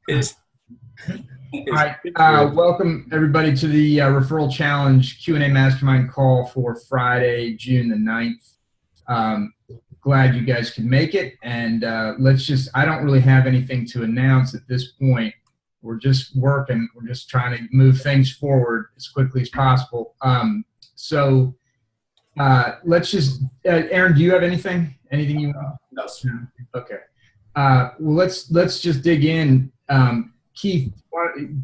All right. Welcome everybody to the Referral Challenge Q&A Mastermind call for Friday, June the 9th. Glad you guys could make it. And I don't really have anything to announce at this point. We're just working. We're just trying to move things forward as quickly as possible. Let's just, Aaron, do you have anything? Anything you want? No, sir. Okay. Well, let's just dig in. Keith,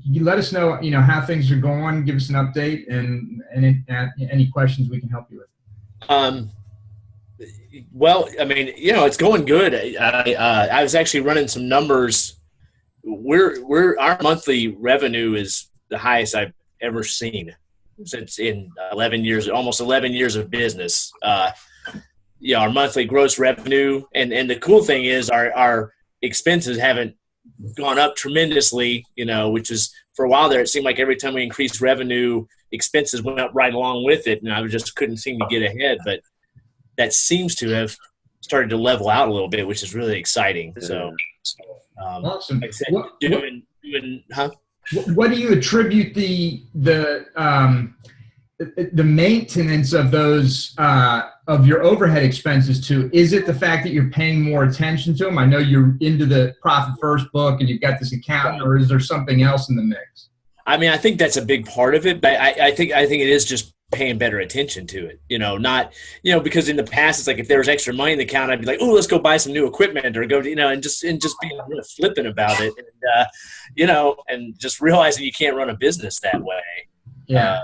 you let us know, how things are going. Give us an update and any questions we can help you with. Well, I mean, it's going good. I was actually running some numbers. Our monthly revenue is the highest I've ever seen since in 11 years, almost 11 years of business. Our monthly gross revenue, and the cool thing is our expenses haven't gone up tremendously, which is, for a while there, it seemed like every time we increased revenue, expenses went up right along with it, and I just couldn't seem to get ahead. But that seems to have started to level out a little bit, which is really exciting. So, awesome. Like I said, what do you attribute the maintenance of those of your overhead expenses to? Is it the fact that you're paying more attention to them? I know you're into the Profit First book and you've got this accountant, or is there something else in the mix? I mean, I think that's a big part of it, but I think it is just paying better attention to it. Not because in the past it's like if there was extra money in the account, I'd be like, oh, let's go buy some new equipment, or go to, and just being real flippant about it, and and just realizing you can't run a business that way. Yeah.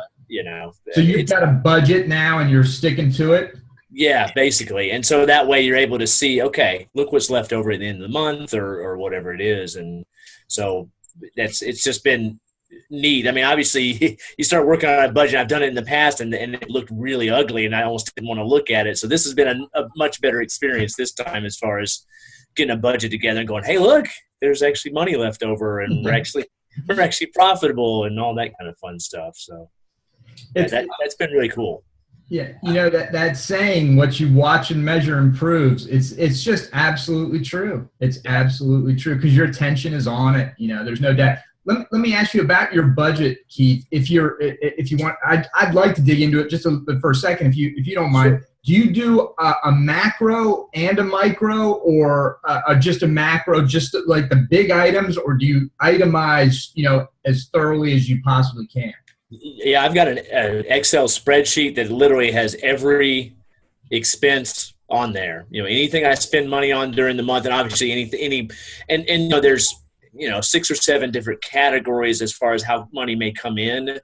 So you've got a budget now and you're sticking to it? Yeah, basically. And so that way you're able to see, okay, look what's left over at the end of the month or whatever it is. And so it's just been neat. I mean, obviously you start working on a budget. I've done it in the past and it looked really ugly and I almost didn't want to look at it. So this has been a much better experience this time as far as getting a budget together and going, hey, look, there's actually money left over and we're actually profitable and all that kind of fun stuff. So that's been really cool. Yeah, that saying, what you watch and measure improves. It's just absolutely true. It's absolutely true because your attention is on it. There's no doubt. Let me ask you about your budget, Keith. If you want, I'd like to dig into it just for a second, if you don't mind. Sure. Do you do a macro and a micro, or just a macro, just like the big items, or do you itemize, as thoroughly as you possibly can? Yeah, I've got an Excel spreadsheet that literally has every expense on there. Anything I spend money on during the month, and obviously and there's 6 or 7 different categories as far as how money may come in.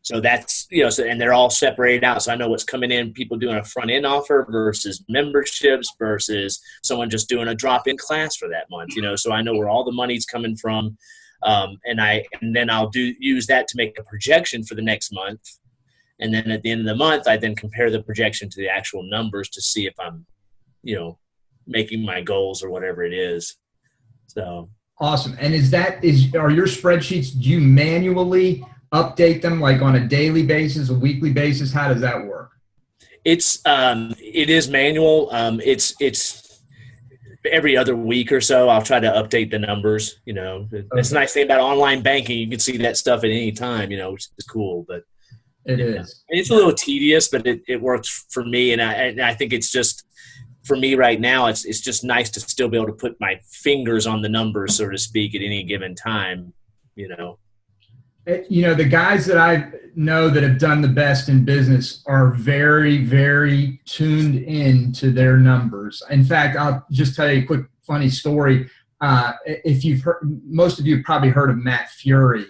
So that's and they're all separated out. So I know what's coming in. People doing a front end offer versus memberships versus someone just doing a drop in class for that month. So I know where all the money's coming from. And then I'll use that to make a projection for the next month. And then at the end of the month, I then compare the projection to the actual numbers to see if I'm, making my goals or whatever it is. So awesome. And are your spreadsheets, do you manually update them like on a daily basis, a weekly basis? How does that work? It is manual. It's every other week or so, I'll try to update the numbers. That's the nice thing about online banking. You can see that stuff at any time, which is cool. But it is. It's a little tedious, but it works for me. And I think it's just, for me right now, it's just nice to still be able to put my fingers on the numbers, so to speak, at any given time. The guys that I know that have done the best in business are very, very tuned in to their numbers. In fact, I'll just tell you a quick funny story. If you've heard, most of you have probably heard of Matt Fury.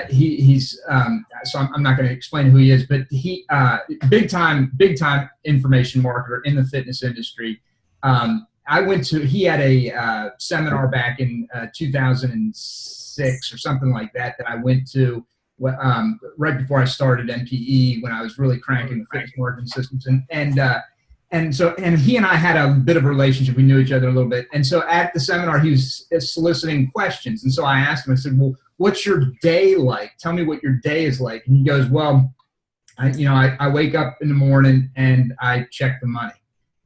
He's so I'm not going to explain who he is, but he big time information marketer in the fitness industry. He had a seminar back in 2006 or something like that I went to right before I started NPE, when I was really cranking the fitness marketing systems, and so he and I had a bit of a relationship. We knew each other a little bit, and so at the seminar he was soliciting questions, and so I asked him. I said, "Well, what's your day like? Tell me what your day is like." And he goes, "Well, I wake up in the morning and I check the money.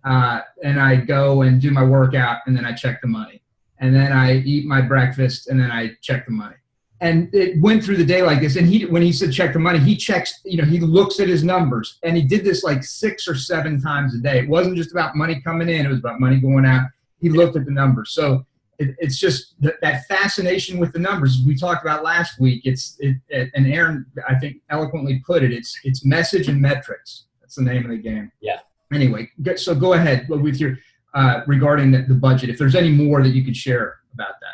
And I go and do my workout and then I check the money. and then I eat my breakfast, and then I check the money. And it went through the day like this. And when he said check the money, he checks, he looks at his numbers. And he did this like 6 or 7 times a day. It wasn't just about money coming in. It was about money going out. He looked at the numbers. So it's just that fascination with the numbers we talked about last week. And Aaron, I think, eloquently put it. It's message and metrics. That's the name of the game. Yeah. Anyway, so go ahead with your regarding the budget. If there's any more that you could share about that.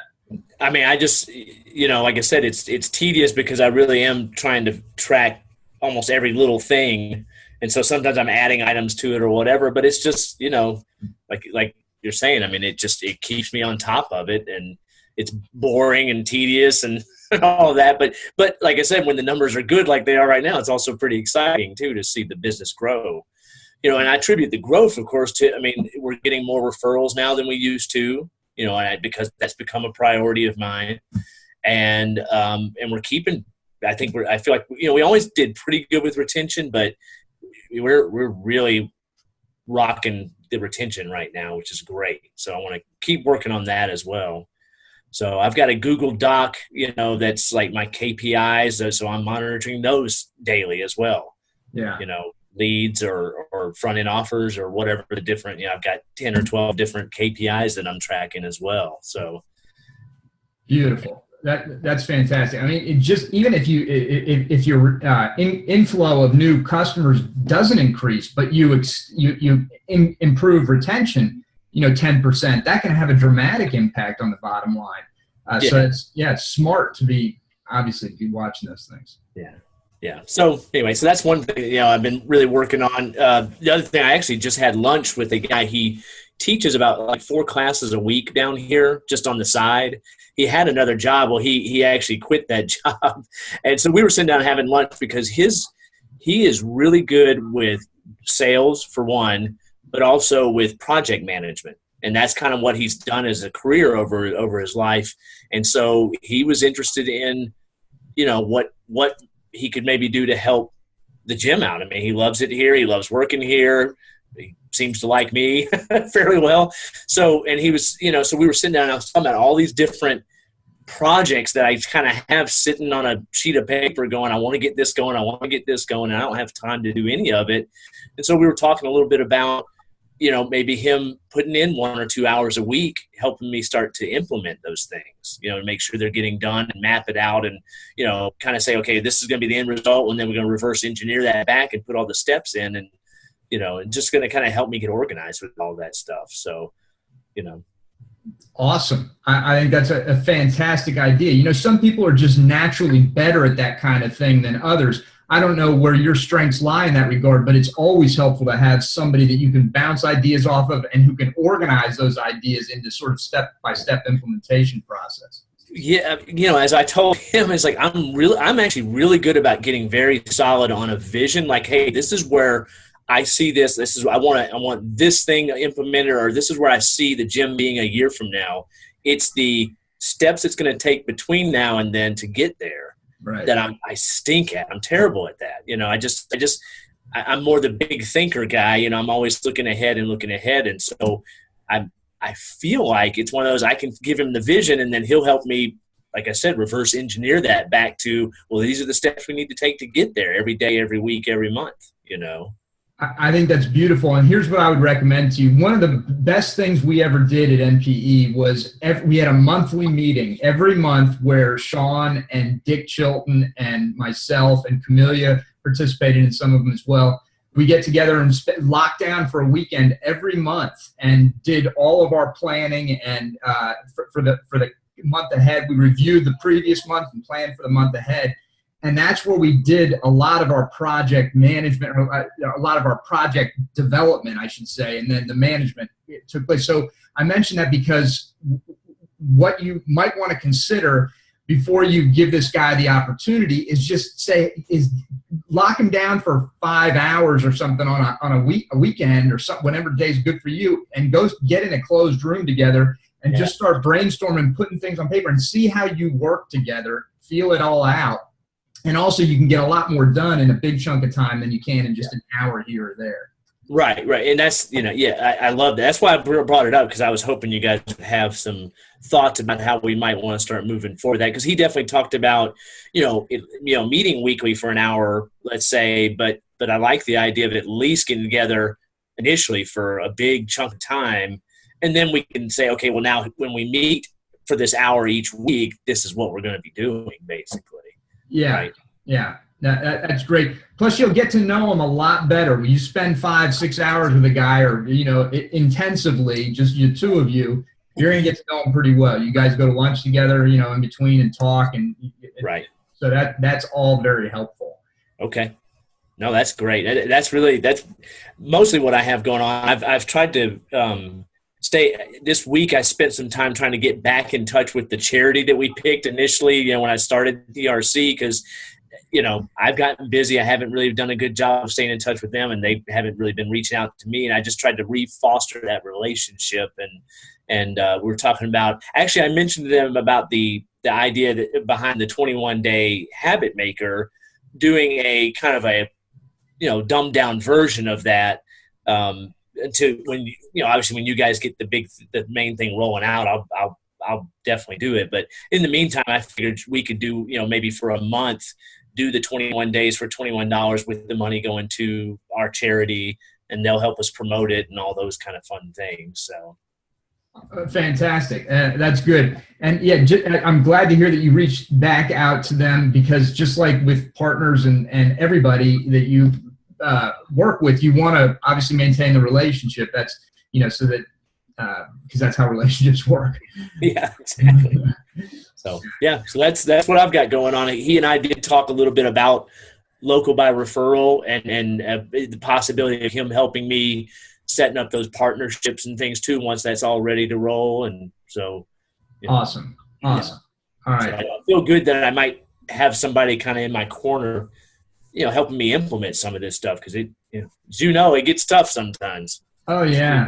I mean, I just, like I said, it's tedious because I really am trying to track almost every little thing. And so sometimes I'm adding items to it or whatever, but it's just, like you're saying, I mean, it keeps me on top of it, and it's boring and tedious and all that. But like I said, when the numbers are good, like they are right now, it's also pretty exciting too, to see the business grow, and I attribute the growth, of course, to, we're getting more referrals now than we used to. Because that's become a priority of mine, and we're keeping. I feel like we always did pretty good with retention, but we're really rocking the retention right now, which is great. So I want to keep working on that as well. So I've got a Google Doc, that's like my KPIs, so I'm monitoring those daily as well. Yeah. Leads or front end offers or whatever the different, I've got 10 or 12 different KPIs that I'm tracking as well. So beautiful. That's fantastic. I mean, it just, even if your inflow of new customers doesn't increase, but you improve retention, 10%, that can have a dramatic impact on the bottom line. So it's smart to be watching those things. Yeah. Yeah. So anyway, that's one thing, I've been really working on. The other thing, I actually just had lunch with a guy. He teaches about like 4 classes a week down here, just on the side. He had another job. Well, he actually quit that job. And so we were sitting down having lunch because he is really good with sales, for one, but also with project management. And that's kind of what he's done as a career over his life. And so he was interested in, what he could maybe do to help the gym out. I mean, he loves it here. He loves working here. He seems to like me fairly well. So, and he was, so we were sitting down and I was talking about all these different projects that I kind of have sitting on a sheet of paper going, I want to get this going. I want to get this going. And I don't have time to do any of it. And so we were talking a little bit about, maybe him putting in 1 or 2 hours a week, helping me start to implement those things, to make sure they're getting done and map it out and, kind of say, okay, this is going to be the end result. And then we're going to reverse engineer that back and put all the steps in and, and just going to kind of help me get organized with all that stuff. So, Awesome. I think that's a fantastic idea. Some people are just naturally better at that kind of thing than others. I don't know where your strengths lie in that regard, but it's always helpful to have somebody that you can bounce ideas off of and who can organize those ideas into sort of step-by-step implementation process. Yeah, as I told him, it's like I'm actually really good about getting very solid on a vision. Like, hey, this is where I see this. This is I want this thing implemented, or this is where I see the gym being a year from now. It's the steps it's going to take between now and then to get there. Right. That I stink at. I'm terrible at that. I'm more the big thinker guy. I'm always looking ahead. And so I feel like it's one of those, I can give him the vision and then he'll help me, like I said, reverse engineer that back to, well, these are the steps we need to take to get there every day, every week, every month, I think that's beautiful. And here's what I would recommend to you. One of the best things we ever did at NPE was we had a monthly meeting every month where Sean and Dick Chilton and myself and Camellia participated in some of them as well. We get together and lock down for a weekend every month and did all of our planning. And for the month ahead, we reviewed the previous month and planned for the month ahead. And that's where we did a lot of our project management, or a lot of our project development, I should say, and then the management took place. So I mentioned that because what you might want to consider before you give this guy the opportunity is lock him down for 5 hours or something on a weekend or something, whenever day's good for you, and go get in a closed room together and just start brainstorming, putting things on paper, and see how you work together, feel it all out. And also, you can get a lot more done in a big chunk of time than you can in just an hour here or there. Right, right. And that's, yeah, I love that. That's why I brought it up, because I was hoping you guys would have some thoughts about how we might want to start moving forward that, because he definitely talked about, meeting weekly for an hour, let's say, but I like the idea of at least getting together initially for a big chunk of time. And then we can say, okay, well, now when we meet for this hour each week, this is what we're going to be doing, basically. Yeah. Right? Yeah. That's great. Plus, you'll get to know him a lot better. When you spend 5-6 hours with a guy, or intensively, just the two of you, you're gonna get to know him pretty well. You guys go to lunch together, in between, and talk, and right. So that's all very helpful. Okay. No, that's great. That's mostly what I have going on. I've tried to stay. This week I spent some time trying to get back in touch with the charity that we picked initially, when I started TRC, because I've gotten busy. I haven't really done a good job of staying in touch with them, and they haven't really been reaching out to me. And I just tried to re-foster that relationship. And we were talking about, actually, I mentioned to them about the idea that behind the 21-day habit maker, doing a kind of a, dumbed down version of that. Until when obviously when you guys get the main thing rolling out, I'll definitely do it. But in the meantime, I figured we could do, maybe for a month, do the 21 days for $21 with the money going to our charity, and they'll help us promote it and all those kind of fun things. So. Fantastic. That's good. And yeah, I'm glad to hear that you reached back out to them, because just like with partners and everybody that you work with, you want to obviously maintain the relationship. That's, so that, because that's how relationships work. Yeah, exactly. So that's what I've got going on. He and I did talk a little bit about local by referral and the possibility of him helping me setting up those partnerships and things too, once that's all ready to roll. And so, Awesome. All right. So I feel good that I might have somebody kind of in my corner, helping me implement some of this stuff, because it, as it gets tough sometimes. Oh yeah.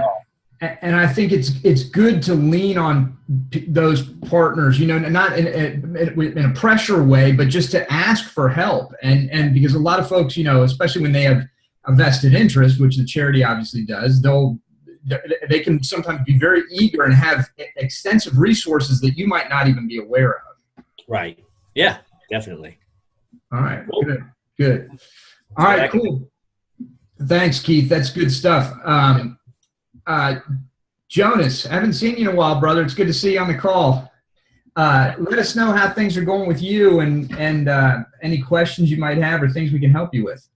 And I think it's good to lean on those partners, not in a pressure way, but just to ask for help. And because a lot of folks, especially when they have a vested interest, which the charity obviously does, they can sometimes be very eager and have extensive resources that you might not even be aware of. Right. Yeah, definitely. All right. Cool. Good. All right. Cool. Thanks, Keith. That's good stuff. Jonas, I haven't seen you in a while, brother. It's good to see you on the call. Let us know how things are going with you, and any questions you might have or things we can help you with.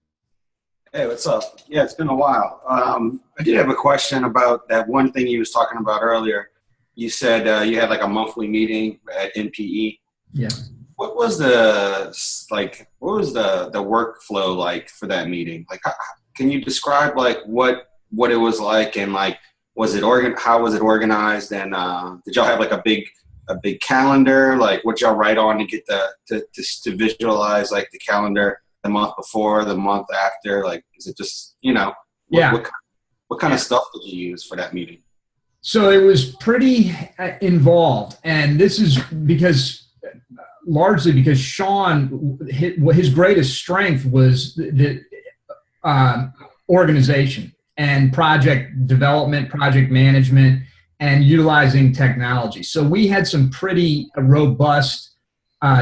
Hey, what's up? Yeah, it's been a while. I did have a question about that one thing you was talking about earlier. You said you had like a monthly meeting at NPE. Yeah. What was the workflow like for that meeting? Like, can you describe like what it was like, and like how was it organized, and did y'all have like a big calendar, like what y'all write on to get to visualize like the calendar the month before, the month after? Like, is it just what kind of stuff did you use for that meeting? So it was pretty involved, and this is largely because Sean, his greatest strength was the organization and project development, project management, and utilizing technology. So we had some pretty robust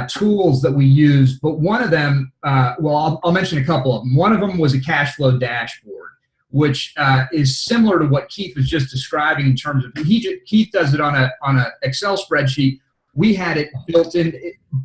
tools that we used, but one of them, I'll mention a couple of them. One of them was a cash flow dashboard, which is similar to what Keith was just describing in terms of, Keith does it on a Excel spreadsheet. We had it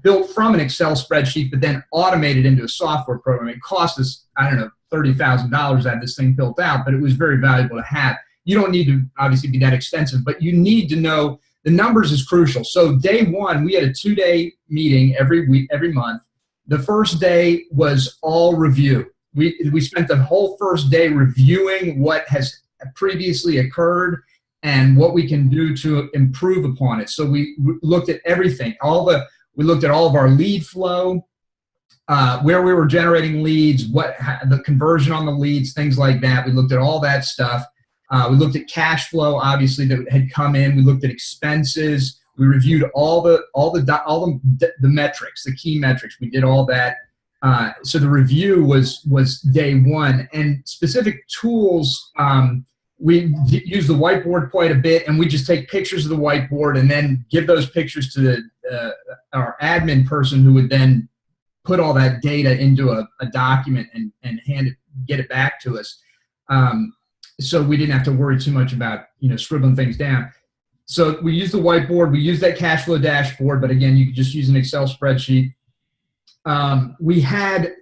built from an Excel spreadsheet, but then automated into a software program. It cost us, $30,000 to have this thing built out, but it was very valuable to have. You don't need to obviously be that extensive, but you need to know the numbers is crucial. So day one, we had a 2-day meeting every month. The first day was all review. We spent the whole first day reviewing what has previously occurred and what we can do to improve upon it. So we looked at everything. We looked at all of our lead flow, where we were generating leads, the conversion on the leads, things like that. We looked at all that stuff. We looked at cash flow, obviously, that had come in. We looked at expenses. We reviewed all the metrics, the key metrics. We did all that. So the review was day one, and specific tools. We use the whiteboard quite a bit, and we just take pictures of the whiteboard and then give those pictures to our admin person, who would then put all that data into a document and get it back to us. So we didn't have to worry too much about scribbling things down. So we use the whiteboard. We use that cash flow dashboard, but again, you could just use an Excel spreadsheet. We had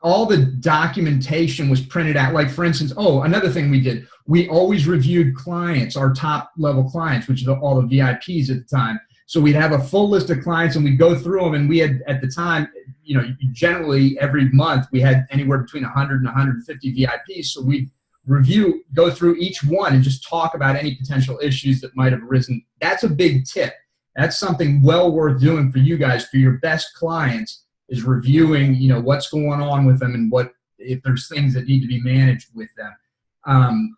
all the documentation was printed out. Like, for instance, another thing we did, we always reviewed clients, our top level clients, which is all the VIPs at the time. So we'd have a full list of clients, and we'd go through them, and we had, at the time, generally every month we had anywhere between 100 and 150 VIPs. So we'd go through each one and just talk about any potential issues that might have arisen. That's a big tip. That's something well worth doing for you guys. For your best clients, is reviewing, what's going on with them and if there's things that need to be managed with them.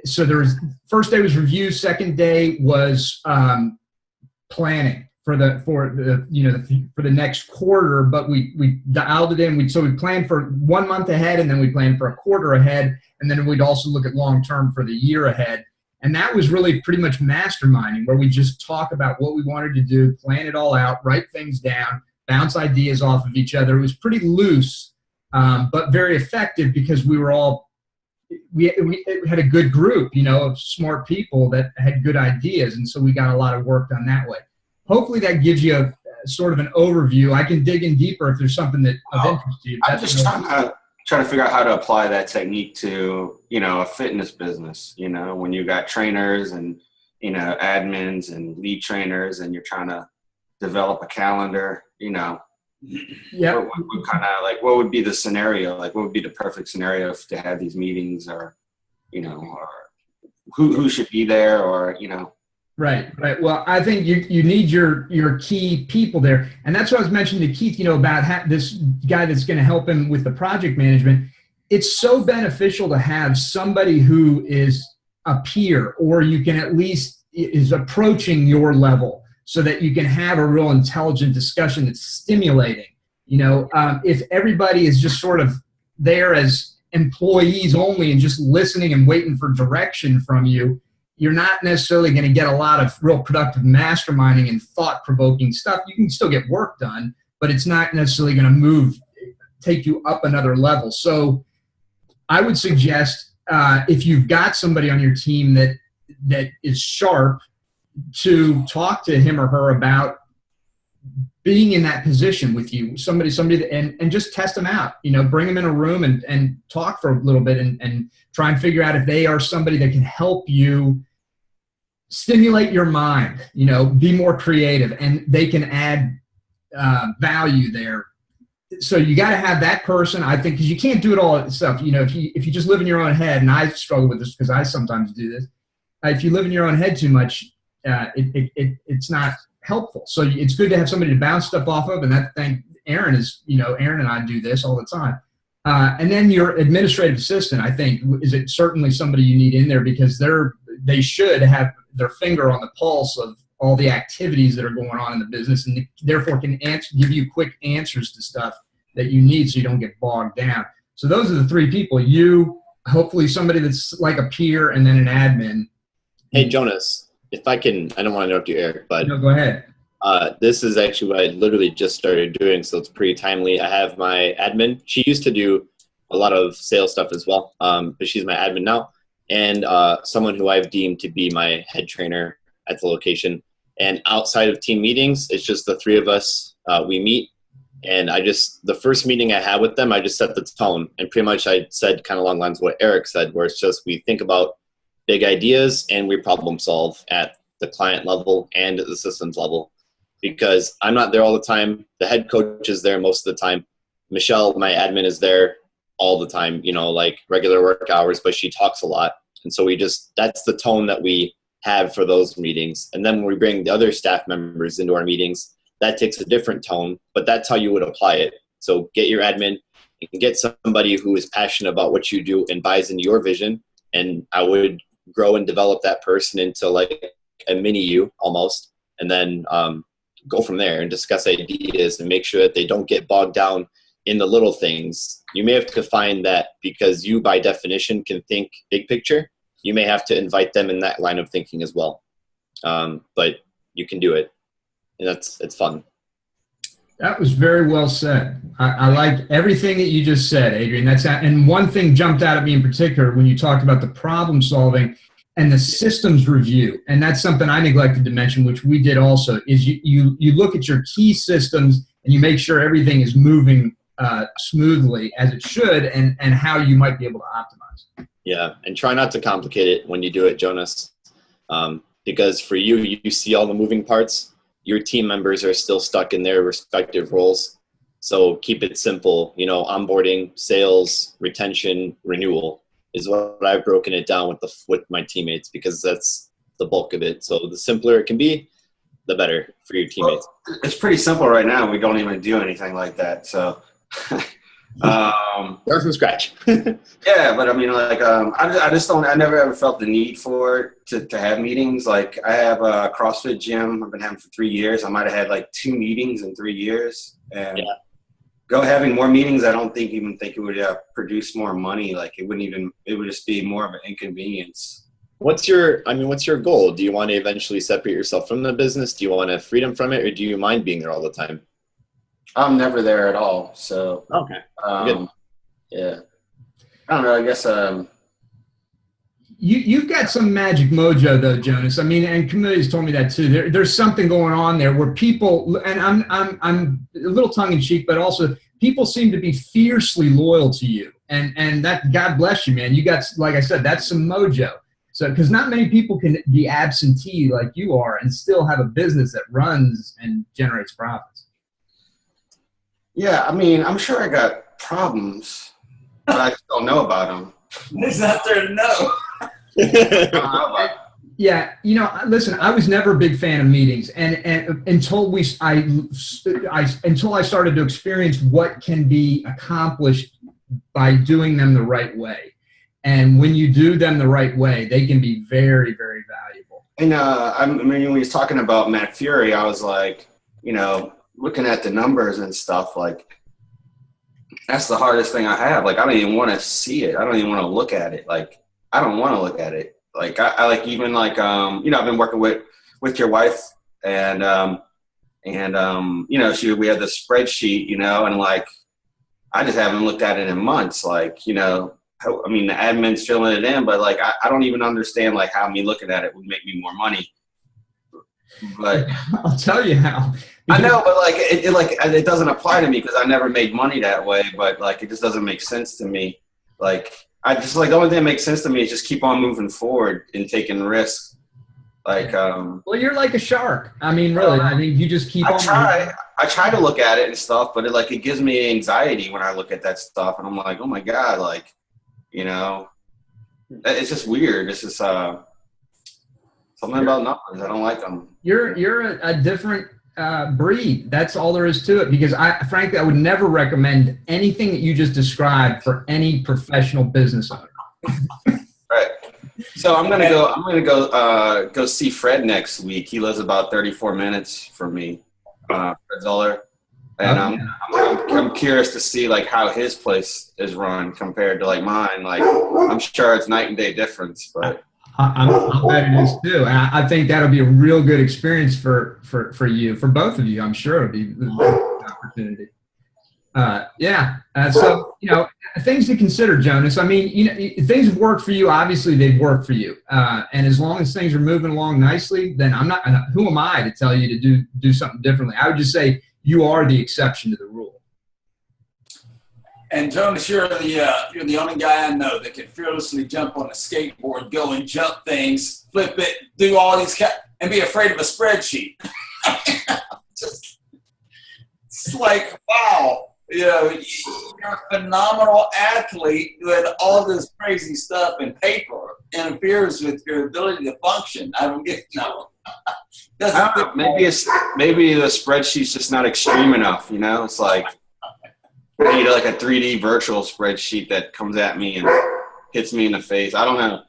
So first day was review. Second day was planning for the next quarter, but we dialed it in. So we planned for 1 month ahead, and then we planned for a quarter ahead, and then we'd also look at long term for the year ahead. And that was really pretty much masterminding, where we just talk about what we wanted to do, plan it all out, write things down, bounce ideas off of each other. It was pretty loose, but very effective, because we had a good group, of smart people that had good ideas. And so we got a lot of work done that way. Hopefully that gives you a sort of an overview. I can dig in deeper if there's something that of interest to you. I'm just trying to figure out how to apply that technique to, a fitness business, when you got trainers and, admins and lead trainers, and you're trying to develop a calendar, Yeah. What would be the scenario? Like, what would be the perfect scenario to have these meetings, or, or who should be there, or, Right. Well, I think you need your key people there. And that's what I was mentioning to Keith, about this guy that's going to help him with the project management. It's so beneficial to have somebody who is a peer, or you can at least is approaching your level, so that you can have a real intelligent discussion that's stimulating. If everybody is just sort of there as employees only and just listening and waiting for direction from you, you're not necessarily going to get a lot of real productive masterminding and thought-provoking stuff. You can still get work done, but it's not necessarily going to take you up another level. So I would suggest, if you've got somebody on your team that is sharp, to talk to him or her about being in that position with you, somebody and just test them out, bring them in a room and talk for a little bit and try and figure out if they are somebody that can help you stimulate your mind, be more creative, and they can add value there. So you got to have that person, I think, because you can't do it all yourself. If you just live in your own head, and I struggle with this because I sometimes do this, if you live in your own head too much, it's not helpful. So it's good to have somebody to bounce stuff off of, and Aaron and I do this all the time. And then your administrative assistant, I think, is it certainly somebody you need in there, because they should have their finger on the pulse of all the activities that are going on in the business, and therefore can give you quick answers to stuff that you need, so you don't get bogged down. So those are the three people. You, hopefully somebody that's like a peer, and then an admin. Hey, Jonas, if I can, I don't want to interrupt you, Eric, but no, go ahead. This is actually what I literally just started doing, so it's pretty timely. I have my admin. She used to do a lot of sales stuff as well, but she's my admin now, and someone who I've deemed to be my head trainer at the location. And outside of team meetings, it's just the three of us. We meet, and the first meeting I had with them, I just set the tone, and pretty much I said kind of along the lines of what Eric said, where it's just we think about big ideas and we problem solve at the client level and at the systems level. Because I'm not there all the time. The head coach is there most of the time. Michelle, my admin, is there all the time, like regular work hours, but she talks a lot. And so that's the tone that we have for those meetings. And then when we bring the other staff members into our meetings, that takes a different tone, but that's how you would apply it. So get your admin and get somebody who is passionate about what you do and buys into your vision. And I would grow and develop that person into like a mini you almost. And then go from there and discuss ideas and make sure that they don't get bogged down in the little things. You may have to find that because you, by definition, can think big picture. You may have to invite them in that line of thinking as well. But you can do it, and it's fun. That was very well said. I like everything that you just said, Adrian. And one thing jumped out at me in particular when you talked about the problem solving and the systems review. And that's something I neglected to mention, which we did also, is you look at your key systems and you make sure everything is moving smoothly as it should, and how you might be able to optimize. Yeah, and try not to complicate it when you do it, Jonas, because for you see all the moving parts. Your team members are still stuck in their respective roles. So keep it simple. Onboarding, sales, retention, renewal is what I've broken it down with my teammates, because that's the bulk of it. So the simpler it can be, the better for your teammates. Well, it's pretty simple right now. We don't even do anything like that. So start from scratch. Yeah, but I mean, like, I never ever felt the need for it to have meetings. Like, I have a CrossFit gym I've been having for 3 years. I might have had like 2 meetings in 3 years, and having more meetings, I don't think it would produce more money. Like, it would just be more of an inconvenience. What's your goal? Do you want to eventually separate yourself from the business? Do you want to have freedom from it, or do you mind being there all the time? I'm never there at all. So, okay. Good. Yeah. I don't know. I guess, You've got some magic mojo though, Jonas. I mean, and Camille's told me that too. There's something going on there where people, and I'm a little tongue in cheek, but also people seem to be fiercely loyal to you, and that, God bless you, man. You got, like I said, that's some mojo. So, because not many people can be absentee like you are and still have a business that runs and generates profits. Yeah, I mean, I'm sure I got problems, but I just don't know about them. It's out there to know. I don't know about them. Yeah, listen, I was never a big fan of meetings, and until I started to experience what can be accomplished by doing them the right way. And when you do them the right way, they can be very, very valuable. And I mean, when he was talking about Matt Fury, I was like, looking at the numbers and stuff, like, that's the hardest thing I have. Like, I don't even want to see it. I don't even want to look at it. Like, I don't want to look at it. Like, I like, even like, I've been working with your wife, and we had this spreadsheet, and like, I just haven't looked at it in months. Like, I mean, the admin's filling it in, but like, I don't even understand like how me looking at it would make me more money. But I'll tell you how. I know, but like it doesn't apply to me because I never made money that way. But like, it just doesn't make sense to me. Like, I just like, the only thing that makes sense to me is just keep on moving forward and taking risks. Like, well, you're like a shark. I mean, really. I mean, you just keep on. I try to look at it and stuff, but it gives me anxiety when I look at that stuff, and I'm like, oh my God, like, it's just weird. It's just something about numbers. I don't like them. You're a different breed. That's all there is to it. Because frankly, I would never recommend anything that you just described for any professional business owner. Right. So I'm gonna go see Fred next week. He lives about 34 minutes from me, Fred Zoller. And I'm curious to see like how his place is run compared to like mine. Like, I'm sure it's night and day difference, but I'll bet it is too. And I think that'll be a real good experience for you, for both of you. I'm sure it'll be an opportunity. So things to consider, Jonas. I mean, things have worked for you. Obviously, they've worked for you. And as long as things are moving along nicely, then who am I to tell you to do something differently? I would just say you are the exception to the rule. And Jonas, you're the only guy I know that can fearlessly jump on a skateboard, go and jump things, flip it, do all these and be afraid of a spreadsheet. It's like, wow. You're a phenomenal athlete with all this crazy stuff and paper interferes with your ability to function. I don't get I don't know, maybe the spreadsheet's just not extreme enough. It's like I need like a 3D virtual spreadsheet that comes at me and hits me in the face. I don't know.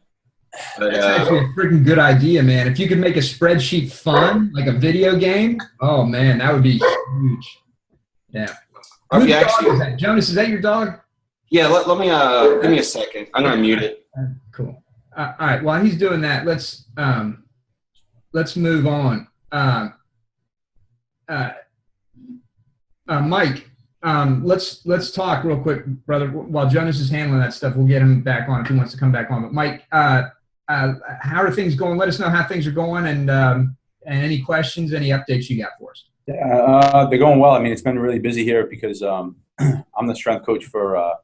But, That's actually a freaking good idea, man. If you could make a spreadsheet fun, like a video game, oh man, that would be huge. Yeah. Whose dog is that? Jonas, is that your dog? Yeah, let me give me a second. I'm gonna mute it. Cool. All right. While he's doing that, let's move on. Mike, let's talk real quick, brother. While Jonas is handling that stuff, we'll get him back on if he wants to come back on. But Mike, how are things going? Let us know how things are going, and any questions, any updates you got for us. Yeah, they're going well. I mean, it's been really busy here because I'm the strength coach for a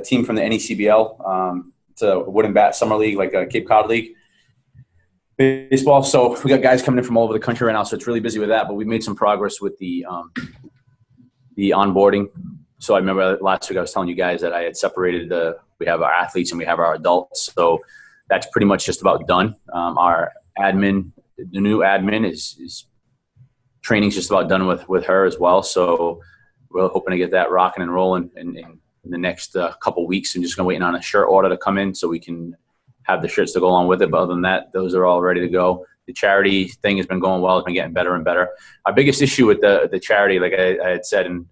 team from the NECBL. It's a wooden bat summer league, like a Cape Cod league baseball. So we got guys coming in from all over the country right now. So it's really busy with that. But we've made some progress with the onboarding. So I remember last week I was telling you guys that I had separated we have our athletes and we have our adults. So that's pretty much just about done. Our admin, the new admin is training's just about done with her as well. So we're hoping to get that rocking and rolling in the next couple weeks, and just waiting on a shirt order to come in so we can have the shirts to go along with it. But other than that, those are all ready to go. The charity thing has been going well. It's been getting better and better. Our biggest issue with the charity, like I had said, and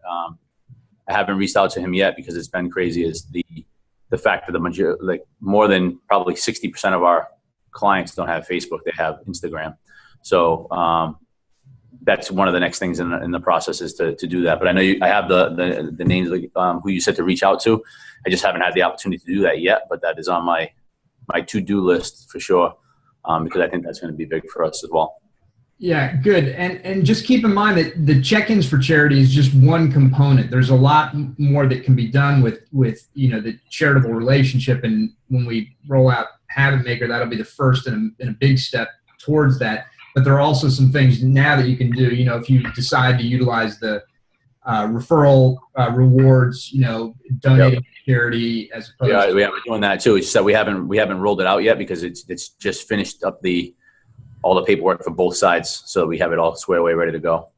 I haven't reached out to him yet because it's been crazy, is the fact that more than probably 60% of our clients don't have Facebook. They have Instagram. So that's one of the next things in the process is to do that. But I know I have the names who you said to reach out to. I just haven't had the opportunity to do that yet, but that is on my to-do list for sure, because I think that's going to be big for us as well. Yeah, good. And just keep in mind that the check-ins for charity is just one component. There's a lot more that can be done with the charitable relationship. And when we roll out Habit Maker, that'll be the first in a big step towards that. But there are also some things now that you can do, if you decide to utilize the referral rewards, donating to charity as opposed to. Yeah, we're doing that too. It's just that we haven't rolled it out yet because it's just finished up all the paperwork for both sides. So we have it all squared away, ready to go.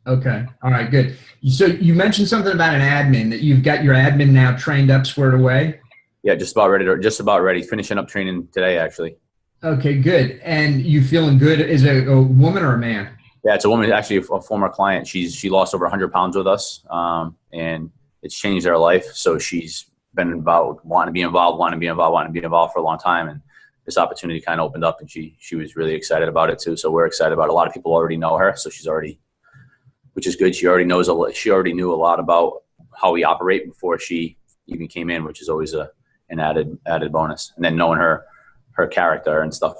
Okay. All right, good. So you mentioned something about an admin, that you've got your admin now trained up, squared away. Yeah, just about ready. Finishing up training today, actually. Okay, good. And you feeling good? Is it a woman or a man? Yeah, it's a woman, actually a former client. She lost over 100 pounds with us, and it's changed her life. So she's been involved, wanting to be involved for a long time. And this opportunity kind of opened up, and she was really excited about it too. So we're excited about it. A lot of people already know her, so which is good. She already knew a lot about how we operate before she even came in, which is always an added bonus. And then knowing her character and stuff.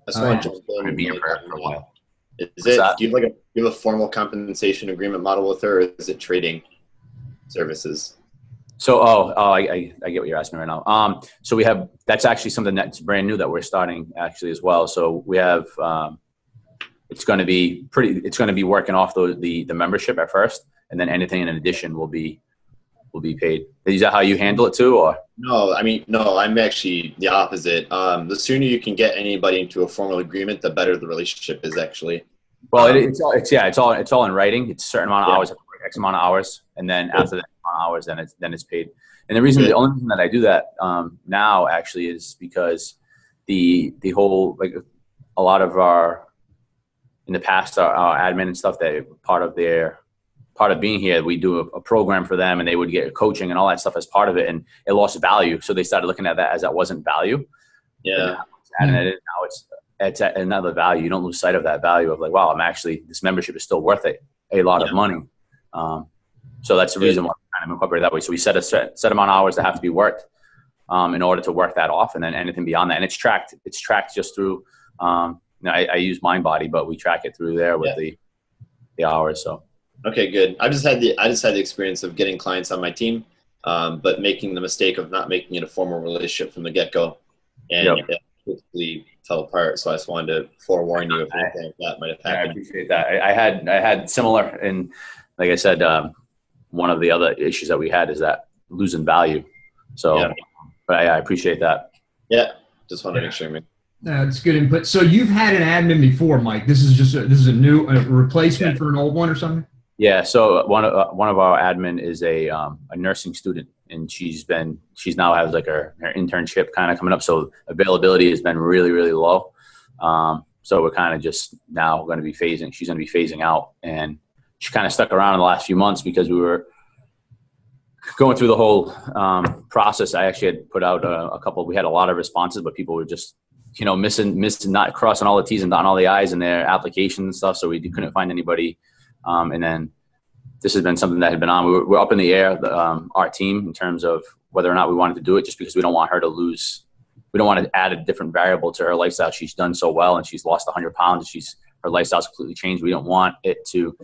That's why I'm being for a while. Do you have a formal compensation agreement model with her, or is it trading services? So, I get what you're asking right now. So that's actually something that's brand new that we're starting actually as well. So we have, it's going to be working off the membership at first, and then anything in addition will be paid. Is that how you handle it too, or? No, I'm actually the opposite. The sooner you can get anybody into a formal agreement, the better the relationship is actually. Well, it's all in writing. It's a certain amount of hours, X amount of hours, and then after that amount of hours, then it's paid. And the only reason that I do that now actually is because the whole, like, a lot of in the past our admin and stuff, that part of being here, we do a program for them, and they would get coaching and all that stuff as part of it, and it lost value. So they started looking at that as that wasn't value. Yeah. And now it's at another value. You don't lose sight of that value of, like, wow, this membership is still worth a lot of money. So that's the reason why we kind of incorporate it that way. So we set a set amount of hours that have to be worked in order to work that off, and then anything beyond that. And it's tracked just through, I use MindBody, but we track it through there with the hours. So. Okay, good. I just had the experience of getting clients on my team, but making the mistake of not making it a formal relationship from the get-go, and it quickly fell apart. So I just wanted to forewarn you if anything like that might have happened. I appreciate that. I had similar, and like I said, one of the other issues that we had is that losing value. So, but I appreciate that. Yeah, just wanted to make sure. That's good input. So you've had an admin before, Mike. This is a new replacement for an old one or something? Yeah. So one of our admin is a nursing student. and she's now has like her internship kind of coming up. So availability has been really, really low. So we're kind of just now going to be she's going to be phasing out, and she kind of stuck around in the last few months because we were going through the whole process. I actually had put out we had a lot of responses, but people were just, missing, not crossing all the T's and dotting all the I's in their applications and stuff. So we couldn't find anybody. And then this has been something that had been on. We're up in the air, our team, in terms of whether or not we wanted to do it, just because we don't want her to lose. We don't want to add a different variable to her lifestyle. She's done so well, and she's lost 100 pounds. And her lifestyle's completely changed. We don't want it to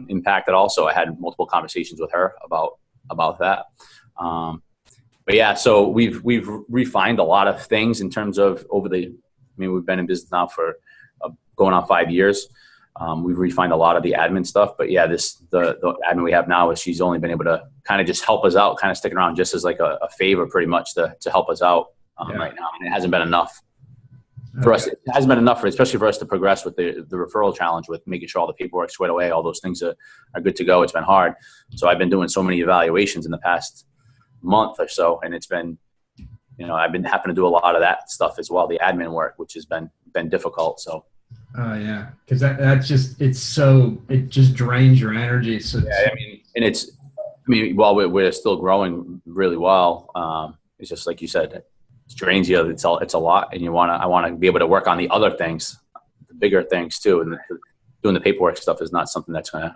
impact it all. So I had multiple conversations with her about that. But yeah, so we've refined a lot of things in terms of we've been in business now for going on 5 years. We've refined a lot of the admin stuff, but yeah, the admin we have now is she's only been able to kind of just help us out, kind of sticking around just as like a favor pretty much to help us out right now. And it hasn't been enough for us. It hasn't been enough especially for us to progress with the referral challenge, with making sure all the paperwork's squared away, all those things are good to go. It's been hard. So I've been doing so many evaluations in the past month or so, and it's been, I've been having to do a lot of that stuff as well, the admin work, which has been difficult. So oh yeah, because it just drains your energy. So while we're still growing really well, it's just like you said, it drains you. It's a lot, and I want to be able to work on the other things, the bigger things too. And doing the paperwork stuff is not something that's going to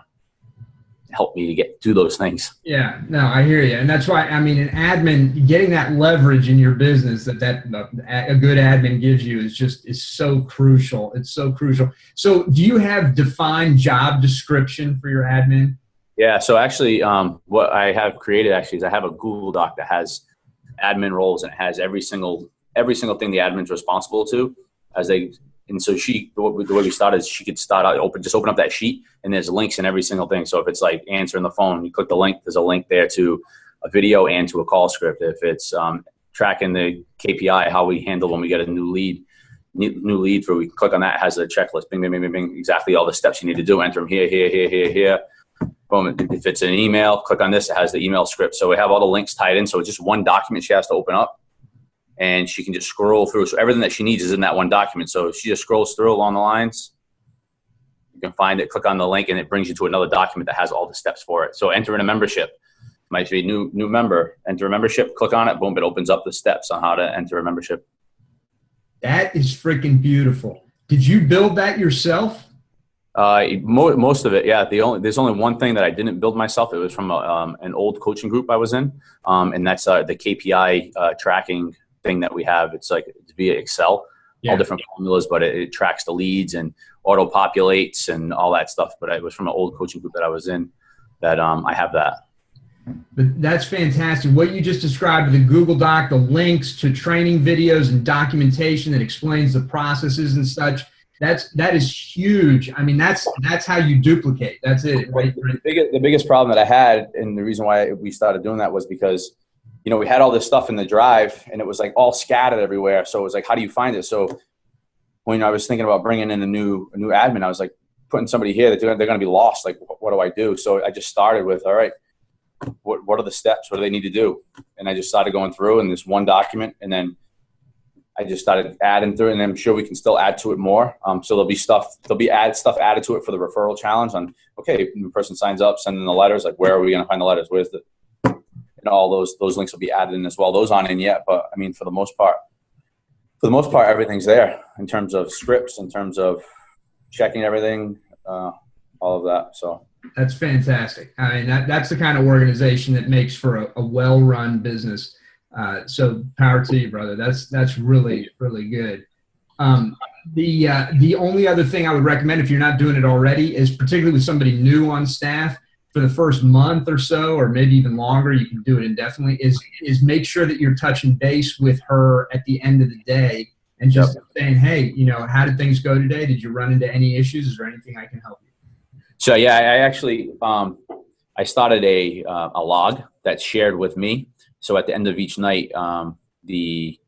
help me to do those things. Yeah, no, I hear you. And that's why, an admin, getting that leverage in your business that a good admin gives you is so crucial. It's so crucial. So do you have defined job description for your admin? Yeah. So actually, what I have created is I have a Google Doc that has admin roles, and it has every single thing the admin's responsible to and so the way we started is she could start out, open up that sheet, and there's links in every single thing. So if it's like answering the phone, you click the link, there's a link there to a video and to a call script. If it's tracking the KPI, how we handle when we get a new lead where we click on that, it has a checklist, bing, bing, bing, bing, bing, exactly all the steps you need to do, enter them here. Boom. If it's an email, click on this, it has the email script. So we have all the links tied in. So it's just one document she has to open up, and she can just scroll through. So everything that she needs is in that one document. So if she just scrolls through along the lines, you can find it, click on the link, and it brings you to another document that has all the steps for it. So enter in a membership. Might be a new member. Enter a membership, click on it, boom, it opens up the steps on how to enter a membership. That is freaking beautiful. Did you build that yourself? Most of it, yeah. There's only one thing that I didn't build myself. It was from an old coaching group I was in, and that's the KPI tracking thing that we have. It's via Excel, all different formulas, but it tracks the leads and auto populates and all that stuff. But it was from an old coaching group that I was in that I have that. But that's fantastic. What you just described, the Google Doc, the links to training videos and documentation that explains the processes and such. That is huge. That's how you duplicate. That's it. Right? The biggest problem that I had, and the reason why we started doing that, was because, we had all this stuff in the drive, and it was like all scattered everywhere. So it was like, how do you find it? So when I was thinking about bringing in a new admin, I was like, putting somebody here that they're going to be lost. Like, what do I do? So I just started with, all right, what are the steps? What do they need to do? And I just started going through in this one document, and then I just started adding through it, and I'm sure we can still add to it more. So there'll be stuff added to it for the referral challenge on, okay, the person signs up, sending the letters, like, where are we going to find the letters? Where's all those links will be added in as well. Those aren't in yet, but for the most part, everything's there in terms of scripts, in terms of checking everything, all of that. So that's fantastic. That's the kind of organization that makes for a well-run business. So power to you, brother. That's really, really good. The only other thing I would recommend, if you're not doing it already, is particularly with somebody new on staff, for the first month or so, or maybe even longer, you can do it indefinitely, is make sure that you're touching base with her at the end of the day and just saying, hey, how did things go today? Did you run into any issues? Is there anything I can help you? So yeah, I actually, I started a log that's shared with me. So at the end of each night, the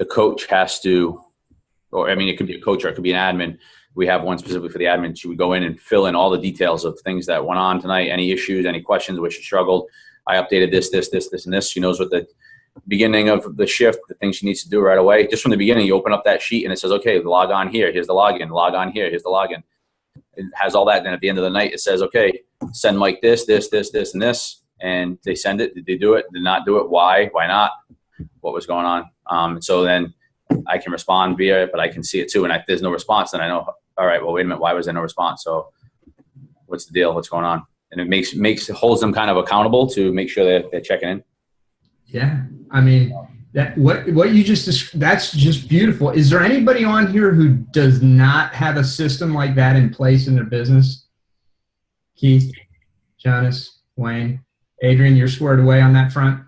coach has to, it could be a coach or it could be an admin. We have one specifically for the admin. She would go in and fill in all the details of things that went on tonight, any issues, any questions where she struggled. I updated this, and this. She knows what the beginning of the shift, the things she needs to do right away. Just from the beginning, you open up that sheet and it says, okay, log on here. Here's the login. Log on here. Here's the login. It has all that. Then at the end of the night, it says, okay, send Mike this, and this. And they send it. Did they do it? Did not do it? Why? Why not? What was going on? And so then I can respond via it, but I can see it too. And if there's no response, then I know, all right, well, wait a minute. Why was there no response? So what's the deal? What's going on? And it holds them kind of accountable to make sure that they're checking in. Yeah. I mean, what you just, that's just beautiful. Is there anybody on here who does not have a system like that in place in their business? Keith, Jonas, Wayne, Adrian, you're squared away on that front?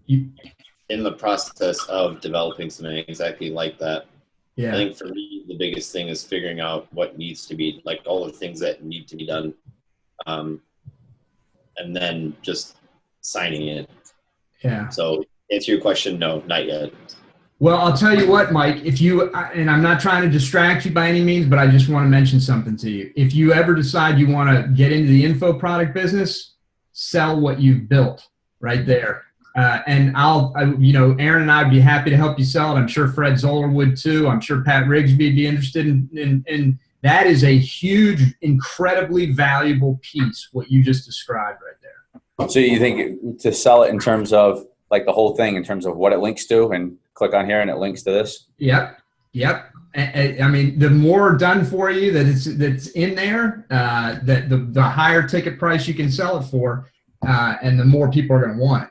In the process of developing something exactly like that. Yeah. I think for me, the biggest thing is figuring out what needs to be, like all the things that need to be done. And then just signing it. Yeah. So answer your question, no, not yet. Well, I'll tell you what, Mike, and I'm not trying to distract you by any means, but I just want to mention something to you. If you ever decide you want to get into the info product business, sell what you've built right there. And Aaron and I would be happy to help you sell it. I'm sure Fred Zoller would too. I'm sure Pat Rigsby would be interested in that is a huge, incredibly valuable piece, what you just described right there. So you think to sell it in terms of like the whole thing, in terms of what it links to, and click on here and it links to this? Yep. I mean, the more done for you that's in there, that the higher ticket price you can sell it for, and the more people are going to want it.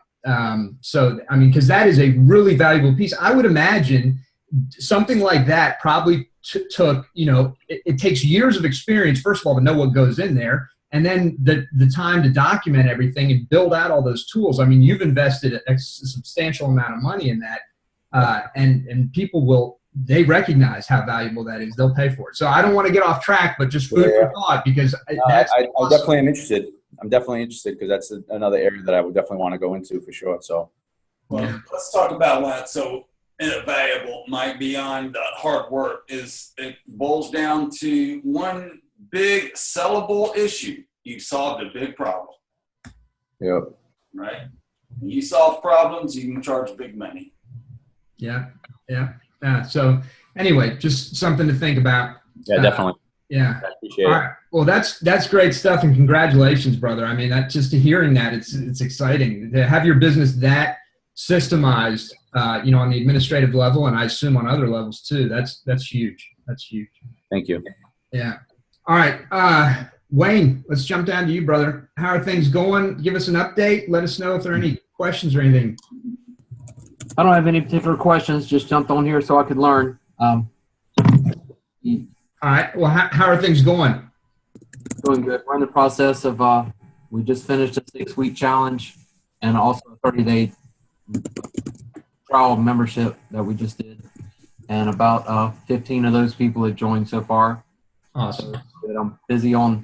So, I mean, because that is a really valuable piece. I would imagine something like that probably took, it takes years of experience, first of all, to know what goes in there, and then the time to document everything and build out all those tools. I mean, you've invested a substantial amount of money in that, and people they recognize how valuable that is. They'll pay for it. So I don't want to get off track, but just food for thought, because that's I definitely am interested. I'm definitely interested because that's another area that I would definitely want to go into for sure. So, well, let's talk about why it's so invaluable, Mike, beyond hard work. It boils down to one big sellable issue. You solved a big problem. Yep. Right? When you solve problems, you can charge big money. Yeah. So anyway, just something to think about. Yeah, definitely. Yeah. I appreciate All it. right. Well, that's great stuff, and congratulations, brother. I mean, that just hearing that, it's exciting to have your business that systemized, on the administrative level, and I assume on other levels too. That's huge. That's huge. Thank you. Yeah. All right. Wayne, let's jump down to you, brother. How are things going? Give us an update. Let us know if there are any questions or anything. I don't have any particular questions. Just jumped on here so I could learn. All right. Well, how are things going? Doing good. We're in the process of, we just finished a 6-week challenge and also a 30-day trial membership that we just did. And about 15 of those people have joined so far. Awesome. So I'm busy on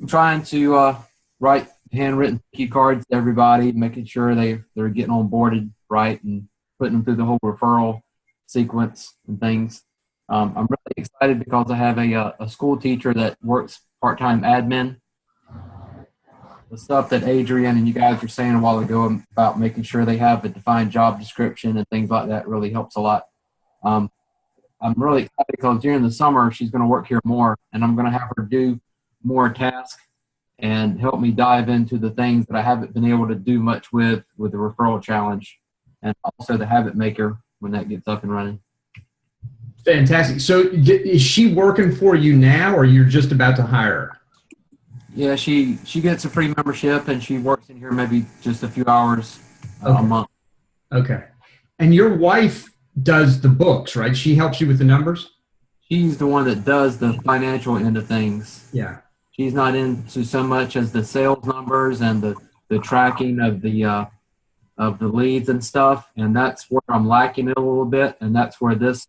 trying to write handwritten key cards to everybody, making sure they're getting onboarded right and putting them through the whole referral sequence and things. I'm really excited because I have a school teacher that works part-time admin. The stuff that Adrian and you guys were saying a while ago about making sure they have a defined job description and things like that really helps a lot. I'm really excited because during the summer she's going to work here more, and I'm going to have her do more tasks and help me dive into the things that I haven't been able to do much with the referral challenge, and also the habit maker when that gets up and running. Fantastic. So is she working for you now, or you're just about to hire her? Yeah, she gets a free membership, and she works in here maybe just a few hours a month. Okay. And your wife does the books, right? She helps you with the numbers? She's the one that does the financial end of things. Yeah. She's not into so much as the sales numbers and the tracking of the leads and stuff, and that's where I'm lacking it a little bit, and that's where this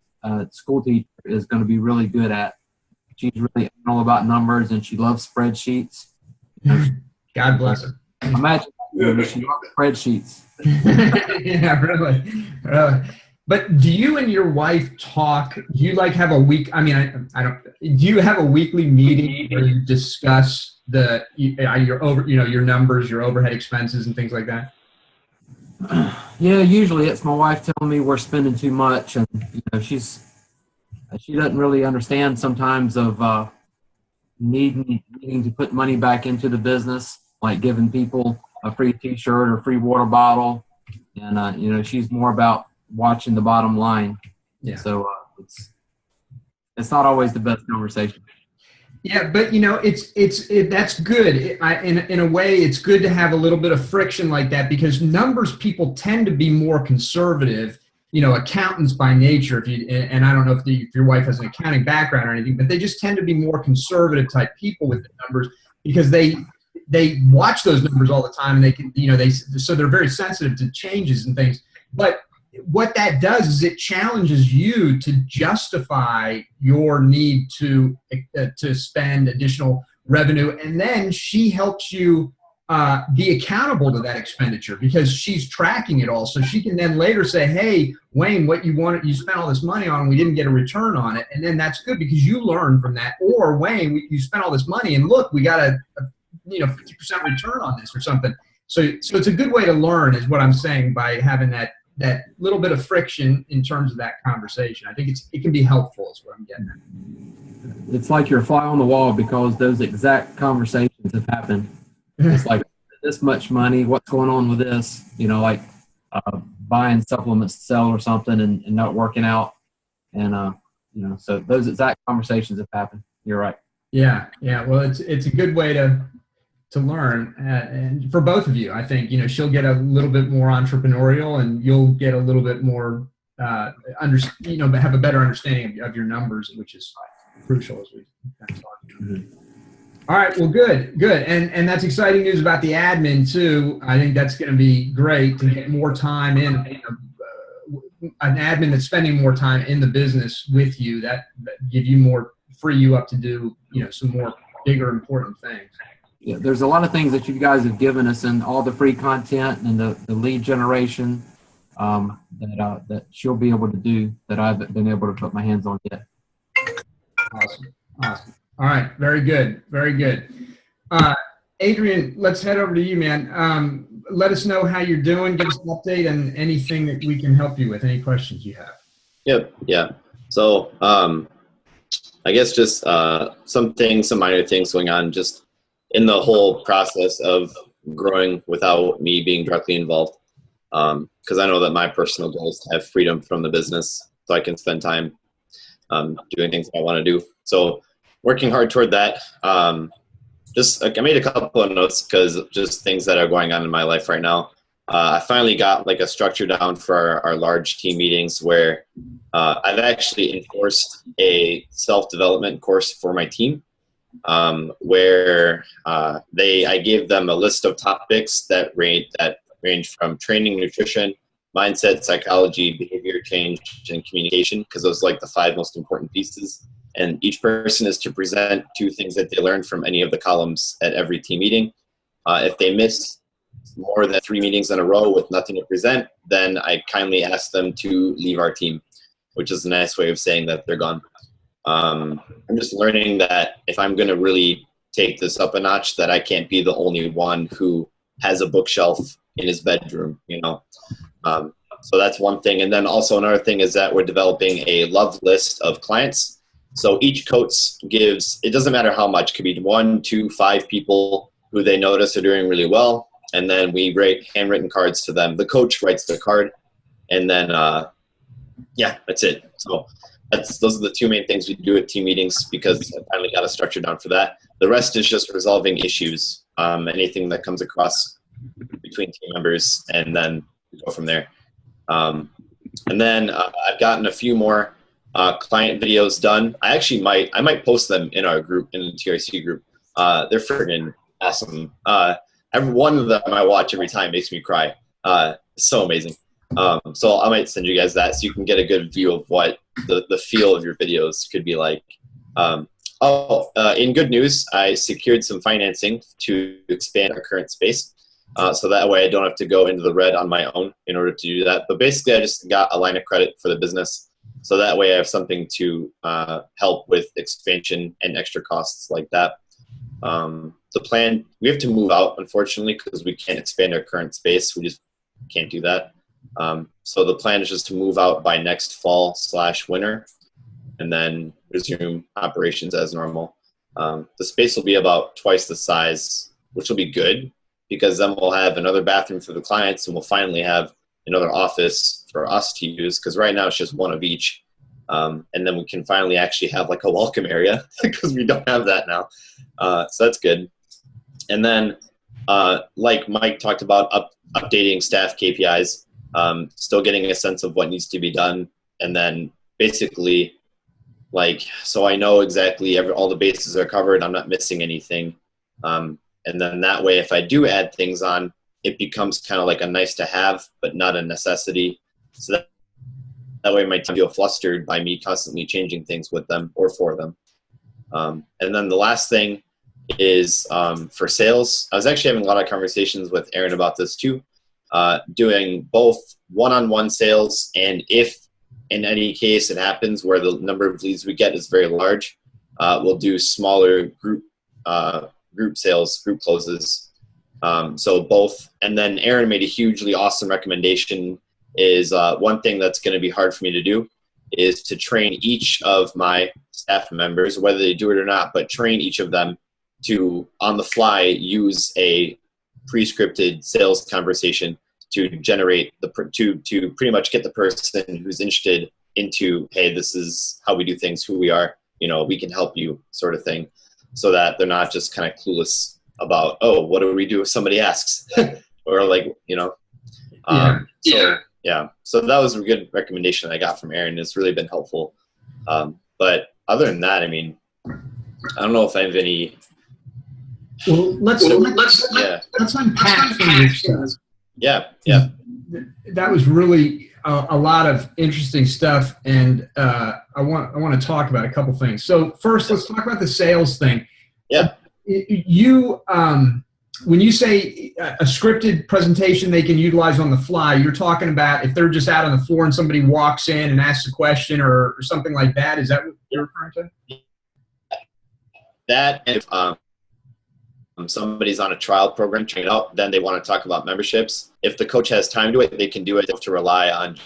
school teacher is going to be really good at. She's really all about numbers, and she loves spreadsheets. God bless her. Imagine she loves spreadsheets. Yeah, really. But do you and your wife talk? Do you like have a week? I mean, I don't. Do you have a weekly meeting where you discuss your numbers, your overhead expenses, and things like that? Yeah, usually it's my wife telling me we're spending too much, and she doesn't really understand sometimes of needing to put money back into the business, like giving people a free T-shirt or free water bottle, and she's more about watching the bottom line. Yeah. So it's not always the best conversation. Yeah, but that's good. In a way, it's good to have a little bit of friction like that, because numbers people tend to be more conservative. Accountants by nature. And I don't know if your wife has an accounting background or anything, but they just tend to be more conservative type people with the numbers, because they watch those numbers all the time, and they can so they're very sensitive to changes and things. But what that does is it challenges you to justify your need to spend additional revenue, and then she helps you be accountable to that expenditure, because she's tracking it all. So she can then later say, "Hey, Wayne, what you spent all this money on, we didn't get a return on it," and then that's good because you learn from that. Or, Wayne, you spent all this money, and look, we got a 50% return on this or something. So it's a good way to learn, is what I'm saying, by having that little bit of friction in terms of that conversation. I think it can be helpful, is what I'm getting at. It's like you're a fly on the wall, because those exact conversations have happened. It's like, this much money, what's going on with this? Like buying supplements to sell or something and not working out. And, so those exact conversations have happened. You're right. Yeah. Well, it's a good way to learn, and for both of you, I think, she'll get a little bit more entrepreneurial, and you'll get a little bit more, have a better understanding of your numbers, which is crucial, as we kind of talked about. Mm-hmm. All right. Well, good. And that's exciting news about the admin too. I think that's going to be great to get more time in, an admin that's spending more time in the business with you, that give you more, free you up to do, some more bigger, important things. Yeah, there's a lot of things that you guys have given us, and all the free content and the lead generation that she'll be able to do that I haven't been able to put my hands on yet. Awesome. All right. Very good. Adrian, let's head over to you, man. Let us know how you're doing. Give us an update and anything that we can help you with, any questions you have. Yep. Yeah. So I guess just some minor things going on just in the whole process of growing without me being directly involved. Because I know that my personal goal is to have freedom from the business so I can spend time doing things I want to do. So working hard toward that. I made a couple of notes because just things that are going on in my life right now. I finally got like a structure down for our large team meetings, where I've actually enforced a self-development course for my team, where I gave them a list of topics that range from training, nutrition, mindset, psychology, behavior change, and communication, because those are like the 5 most important pieces. And each person is to present 2 things that they learned from any of the columns at every team meeting. If they miss more than 3 meetings in a row with nothing to present, then I kindly ask them to leave our team, which is a nice way of saying that they're gone. I'm just learning that if I'm going to really take this up a notch, that I can't be the only one who has a bookshelf in his bedroom, So that's one thing. And then also another thing is that we're developing a love list of clients. So each coach gives, it doesn't matter how much, it could be 1, 2, 5 people who they notice are doing really well. And then we write handwritten cards to them. The coach writes the card, and then, that's it. So those are the 2 main things we do at team meetings, because I finally got a structure down for that. The rest is just resolving issues, anything that comes across between team members, and then we go from there. And then I've gotten a few more client videos done. I might post them in our group, in the TRC group. They're freaking awesome. Every one of them I watch every time makes me cry. It's so amazing. So I might send you guys that so you can get a good view of what the feel of your videos could be like. In good news, I secured some financing to expand our current space. So that way I don't have to go into the red on my own in order to do that. But basically I just got a line of credit for the business. So that way I have something to help with expansion and extra costs like that. The plan, we have to move out, unfortunately, because we can't expand our current space. We just can't do that. So the plan is just to move out by next fall/winter and then resume operations as normal. The space will be about twice the size, which will be good because then we'll have another bathroom for the clients and we'll finally have another office for us to use because right now it's just one of each. And then we can finally actually have like a welcome area because we don't have that now. So that's good. And then like Mike talked about updating staff KPIs, still getting a sense of what needs to be done. And then basically like, so I know exactly all the bases are covered. I'm not missing anything. And then that way, if I do add things on, it becomes kind of like a nice to have, but not a necessity. So that way my team feel flustered by me constantly changing things with them or for them. And then the last thing is for sales. I was actually having a lot of conversations with Aaron about this too, doing both one-on-one sales, and if in any case it happens where the number of leads we get is very large, we'll do smaller group sales, group closes. So both. And then Aaron made a hugely awesome recommendation is one thing that's going to be hard for me to do is to train each of my staff members, whether they do it or not, but train each of them to on the fly use a pre-scripted sales conversation to generate to pretty much get the person who's interested into, hey, this is how we do things, who we are, we can help you sort of thing, so that they're not just kind of clueless about, oh, what do we do if somebody asks? Or like, So that was a good recommendation I got from Aaron. It's really been helpful. But other than that, I mean, I don't know if I have any. Well, let's unpack some of this stuff. Yeah. That was really a lot of interesting stuff, and I want to talk about a couple things. So first, let's talk about the sales thing. Yeah. You when you say a scripted presentation they can utilize on the fly, you're talking about if they're just out on the floor and somebody walks in and asks a question or something like that. Is that what you're referring to? That, if somebody's on a trial program, train out, then they want to talk about memberships. If the coach has time to it, they can do it. They have to rely on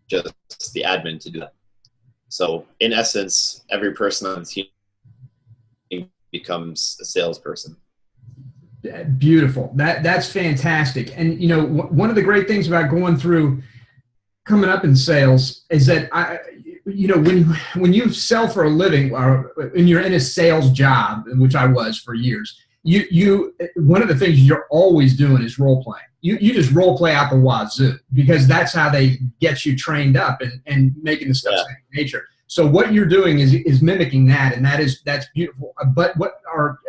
just the admin to do that. So in essence, every person on the team becomes a salesperson. Beautiful. That's fantastic. And one of the great things about coming up in sales is that when you sell for a living, or when you're in a sales job, which I was for years, one of the things you're always doing is role playing. You just role play out the wazoo because that's how they get you trained up and making the stuff second nature. So what you're doing is mimicking that, and that's beautiful. But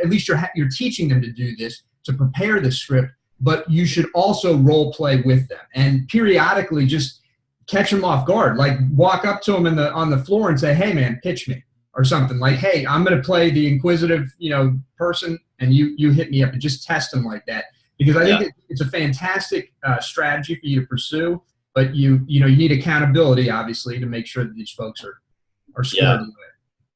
at least you're teaching them to do this, to prepare the script, but you should also role play with them and periodically just catch them off guard. Like walk up to them on the floor and say, "Hey man, pitch me," or something like, "Hey, I'm going to play the inquisitive, person, and you hit me up," and just test them like that. Because I think it's a fantastic strategy for you to pursue, but you need accountability, obviously, to make sure that these folks are squared away.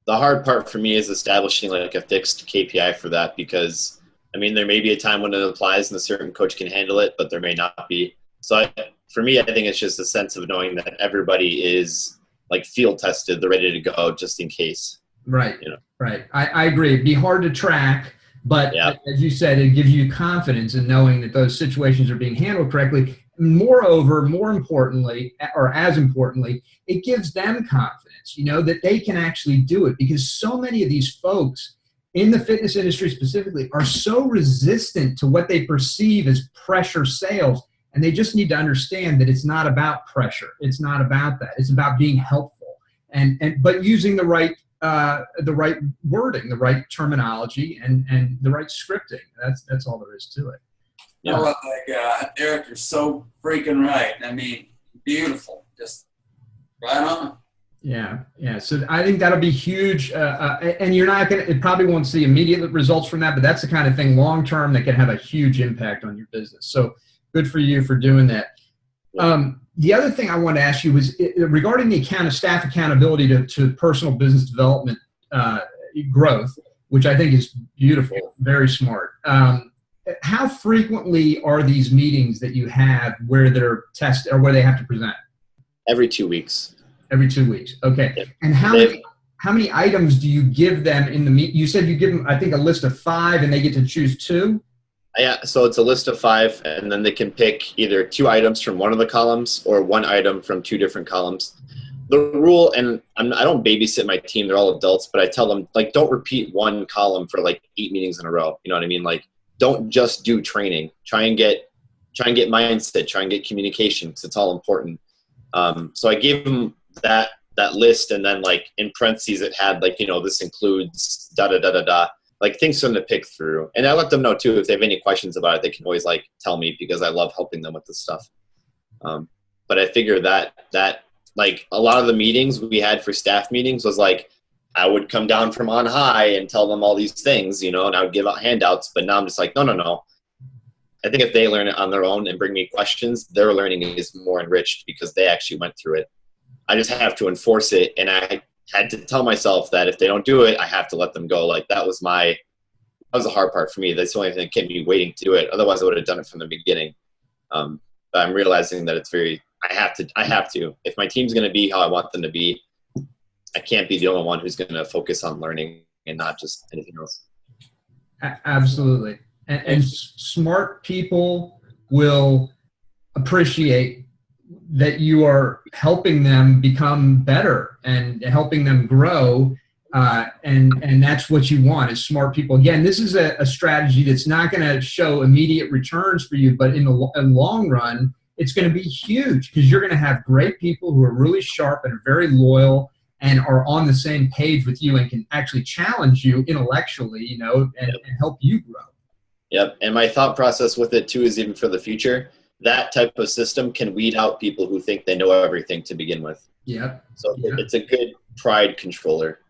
The hard part for me is establishing like a fixed KPI for that, because I mean, there may be a time when it applies and a certain coach can handle it, but there may not be. So for me, I think it's just a sense of knowing that everybody is like field tested, they're ready to go just in case. Right. Right. I agree. It'd be hard to track, but as you said, it gives you confidence in knowing that those situations are being handled correctly. Moreover, more importantly, or as importantly, it gives them confidence, that they can actually do it, because so many of these folks in the fitness industry specifically are so resistant to what they perceive as pressure sales. And they just need to understand that it's not about pressure. It's not about that. It's about being helpful but using the right wording, the right terminology, and the right scripting. That's all there is to it. Yeah. I love that guy. Eric, you're so freaking right. I mean, beautiful. Just right on. Yeah, yeah. So I think that'll be huge. And you're not going to, it probably won't see immediate results from that, but that's the kind of thing long term that can have a huge impact on your business. So good for you for doing that. The other thing I wanted to ask you was regarding the staff accountability to personal business development growth, which I think is beautiful, very smart. How frequently are these meetings that you have where they're tested or where they have to present? Every 2 weeks. Every 2 weeks. Okay. Yep. And how many items do you give them in the meet? You said you give them, I think, a list of 5 and they get to choose 2. Yeah. So it's a list of 5, and then they can pick either 2 items from one of the columns or 1 item from 2 different columns. The rule, and I don't babysit my team, they're all adults, but I tell them, like, don't repeat 1 column for like 8 meetings in a row. You know what I mean? Like, don't just do training. Try and get mindset, try and get communication, because it's all important. So I gave them that list, and then like in parentheses it had like, this includes da da da da da, like things for them to pick through. And I let them know too, if they have any questions about it, they can always like tell me, because I love helping them with this stuff. But I figured that like a lot of the meetings we had for staff meetings was like, I would come down from on high and tell them all these things, and I would give out handouts. But now I'm just like, no. I think if they learn it on their own and bring me questions, their learning is more enriched because they actually went through it. I just have to enforce it. And I had to tell myself that if they don't do it, I have to let them go. Like that was the hard part for me. That's the only thing that kept me waiting to do it. Otherwise I would have done it from the beginning. But I'm realizing that I have to, if my team's going to be how I want them to be, I can't be the only one who's going to focus on learning and not just anything else. Absolutely. And smart people will appreciate that you are helping them become better and helping them grow. And that's what you want is smart people. Again, this is a strategy that's not going to show immediate returns for you, but in the long run, it's going to be huge because you're going to have great people who are really sharp and are very loyal and are on the same page with you and can actually challenge you intellectually, and help you grow. Yep. And my thought process with it too is even for the future, that type of system can weed out people who think they know everything to begin with. Yep. So it's a good pride controller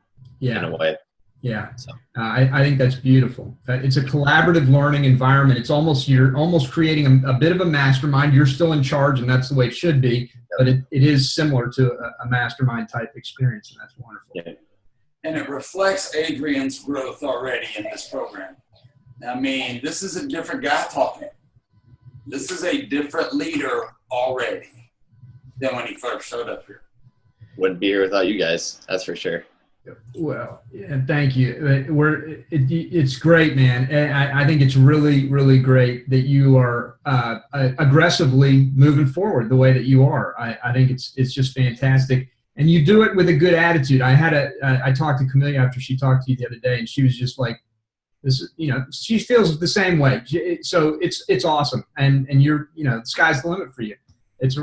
in a way. Yeah. So. I think that's beautiful. It's a collaborative learning environment. You're almost creating a bit of a mastermind. You're still in charge, and that's the way it should be. But it is similar to a mastermind type experience, and that's wonderful. Yeah. And it reflects Adrian's growth already in this program. I mean, this is a different guy talking. This is a different leader already than when he first showed up here. Wouldn't be here without you guys, that's for sure. Well, yeah, thank you. It's great, man. And I think it's really, really great that you are aggressively moving forward the way that you are. I think it's just fantastic. And you do it with a good attitude. I talked to Camelia after she talked to you the other day, and she was just like, she feels the same way. So it's awesome. And you're, the sky's the limit for you. It's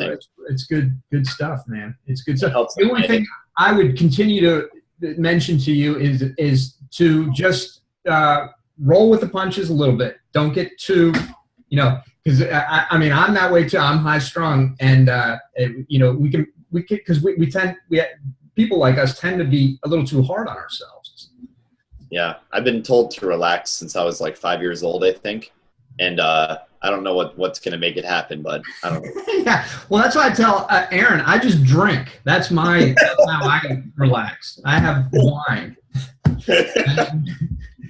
good stuff, man. It's good stuff. The only thing I would continue to mention to you is to just roll with the punches a little bit. Don't get too, because I'm that way too. I'm high strung, and people like us tend to be a little too hard on ourselves. Yeah, I've been told to relax since I was like 5 years old, I think, and I don't know what's going to make it happen, but I don't know. Yeah, well, that's why I tell Aaron, I just drink. That's how I relax. I have wine.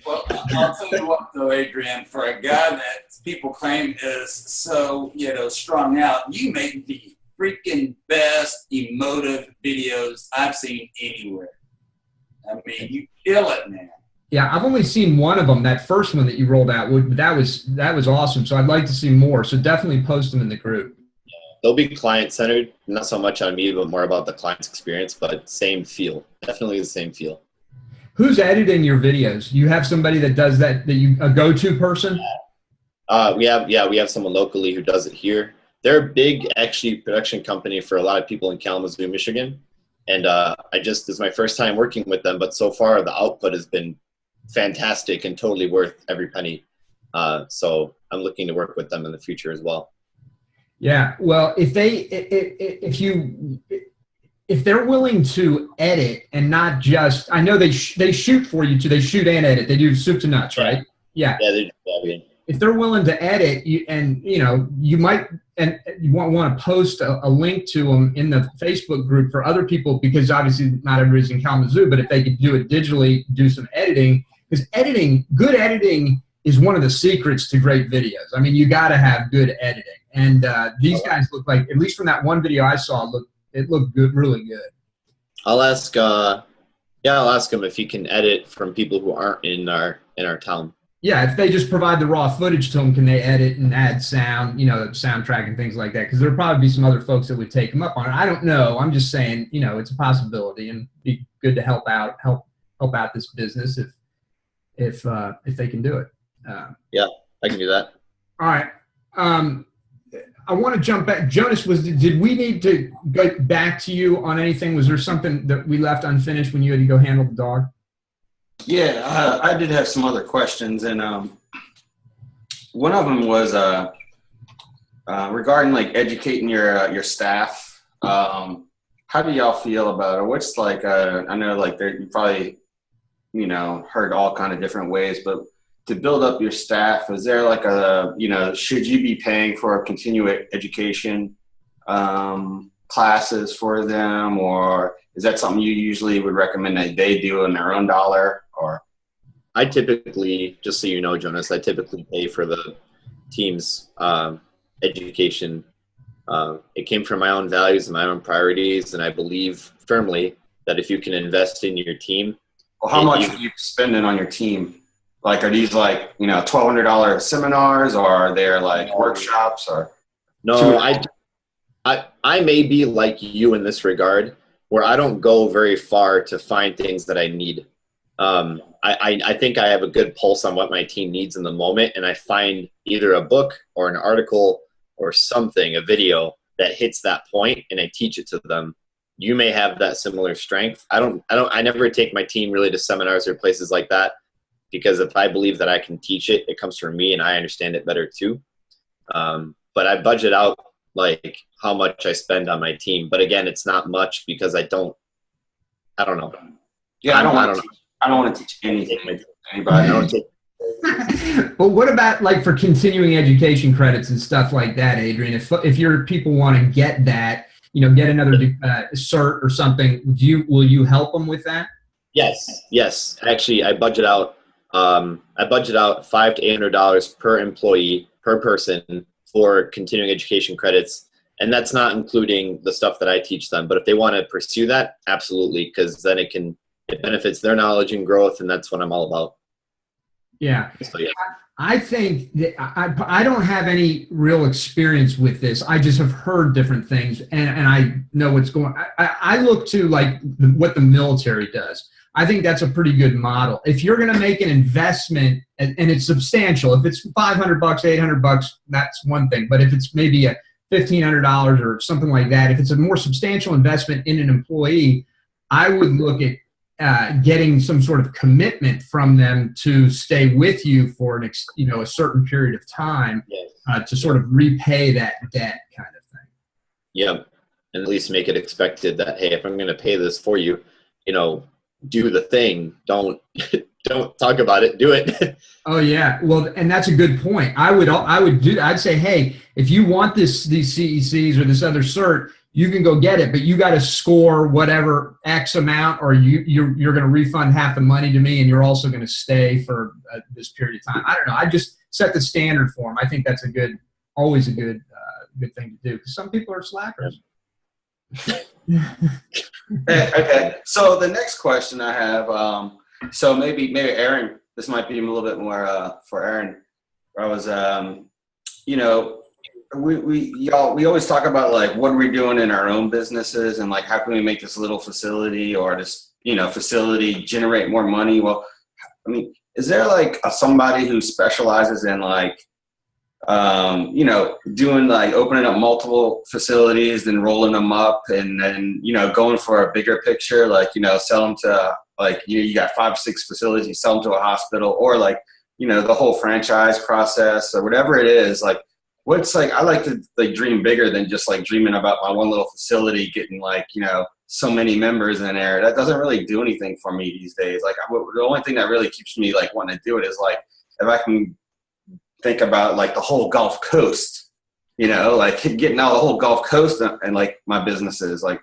Well, I'll tell you what, though, Adrian, for a guy that people claim is so, strung out, you make the freaking best emotive videos I've seen anywhere. I mean, you kill it, man. Yeah, I've only seen one of them. That first one that you rolled out, that was awesome. So I'd like to see more. So definitely post them in the group. They'll be client-centered, not so much on me, but more about the client's experience, but same feel. Definitely the same feel. Who's editing your videos? You have somebody that does that a go-to person? We have someone locally who does it here. They're a big, actually, production company for a lot of people in Kalamazoo, Michigan. And this is my first time working with them, but so far the output has been fantastic and totally worth every penny. So I'm looking to work with them in the future as well. Yeah, well, if they're willing to edit and not just, I know they shoot for you too. They shoot and edit. They do soup to nuts, right? Yeah. Yeah, they do. I mean, if they're willing to edit, you might, and you want to post a link to them in the Facebook group for other people, because obviously not everybody's in Kalamazoo, but if they could do it digitally, do some editing, because good editing is one of the secrets to great videos. I mean, you got to have good editing, and these guys look like, at least from that one video I saw, it looked good, really good. I'll ask them if you can edit from people who aren't in our town. Yeah, if they just provide the raw footage to them, can they edit and add sound, soundtrack and things like that? Because there'll probably be some other folks that would take them up on it. I don't know. I'm just saying, it's a possibility, and be good to help out this business if they can do it. Yeah, I can do that. All right. I want to jump back. Jonas, did we need to go back to you on anything? Was there something that we left unfinished when you had to go handle the dog? Yeah, I did have some other questions, and one of them was regarding like educating your staff. How do y'all feel about it? What's like? I know like you probably heard all kind of different ways, but to build up your staff, is there like should you be paying for continuing education classes for them, or is that something you usually would recommend that they do in their own dollar? Or I typically, just so you know, Jonas, I typically pay for the team's education. It came from my own values and my own priorities, and I believe firmly that if you can invest in your team. Well, how much are you spending on your team? Like, are these like $1,200 seminars, or are there like workshops? Or no, I may be like you in this regard, where I don't go very far to find things that I need. I think I have a good pulse on what my team needs in the moment, and I find either a book or an article or something, a video that hits that point, and I teach it to them. You may have that similar strength. I never take my team really to seminars or places like that, because if I believe that I can teach it, it comes from me and I understand it better too. But I budget out like how much I spend on my team. But again, it's not much, because I don't know. Yeah, I don't want to teach anything to anybody. Well, what about like for continuing education credits and stuff like that, Adrian? If your people want to get that, get another cert or something, will you help them with that? Yes. Actually, I budget out $500 to $800 per employee per person for continuing education credits, and that's not including the stuff that I teach them. But if they want to pursue that, absolutely, because then it benefits their knowledge and growth, and that's what I'm all about. Yeah. So, yeah. I think that I don't have any real experience with this. I just have heard different things, and I know what's going on. I look to like what the military does. I think that's a pretty good model. If you're going to make an investment, and it's substantial, if it's $500, $800, that's one thing. But if it's maybe a $1,500 or something like that, if it's a more substantial investment in an employee, I would look at getting some sort of commitment from them to stay with you for a certain period of time, to sort of repay that debt, kind of thing. Yeah, and at least make it expected that, hey, if I'm going to pay this for you, do the thing. Don't talk about it. Do it. Oh yeah. Well, and that's a good point. I'd say, hey, if you want these CECs or this other cert, you can go get it, but you got to score whatever X amount, or you're going to refund half the money to me, and you're also going to stay for this period of time. I don't know. I just set the standard for them. I think that's always a good thing to do, because some people are slackers. Okay. So the next question I have, so maybe Aaron, this might be a little bit more for Aaron. I was, we always talk about like what are we doing in our own businesses, and like how can we make this little facility or this facility generate more money. Well, I mean, is there like somebody who specializes in like doing like opening up multiple facilities, then rolling them up, and then going for a bigger picture, like sell them to like you got 5 or 6 facilities, you sell them to a hospital, or like the whole franchise process or whatever it is. Like, what's like, I like to like dream bigger than just like dreaming about my one little facility getting like, you know, so many members in there. That doesn't really do anything for me these days. Like the only thing that really keeps me like wanting to do it is like, if I can think about like the whole Gulf Coast, you know, like getting out the whole Gulf Coast and like my businesses, like,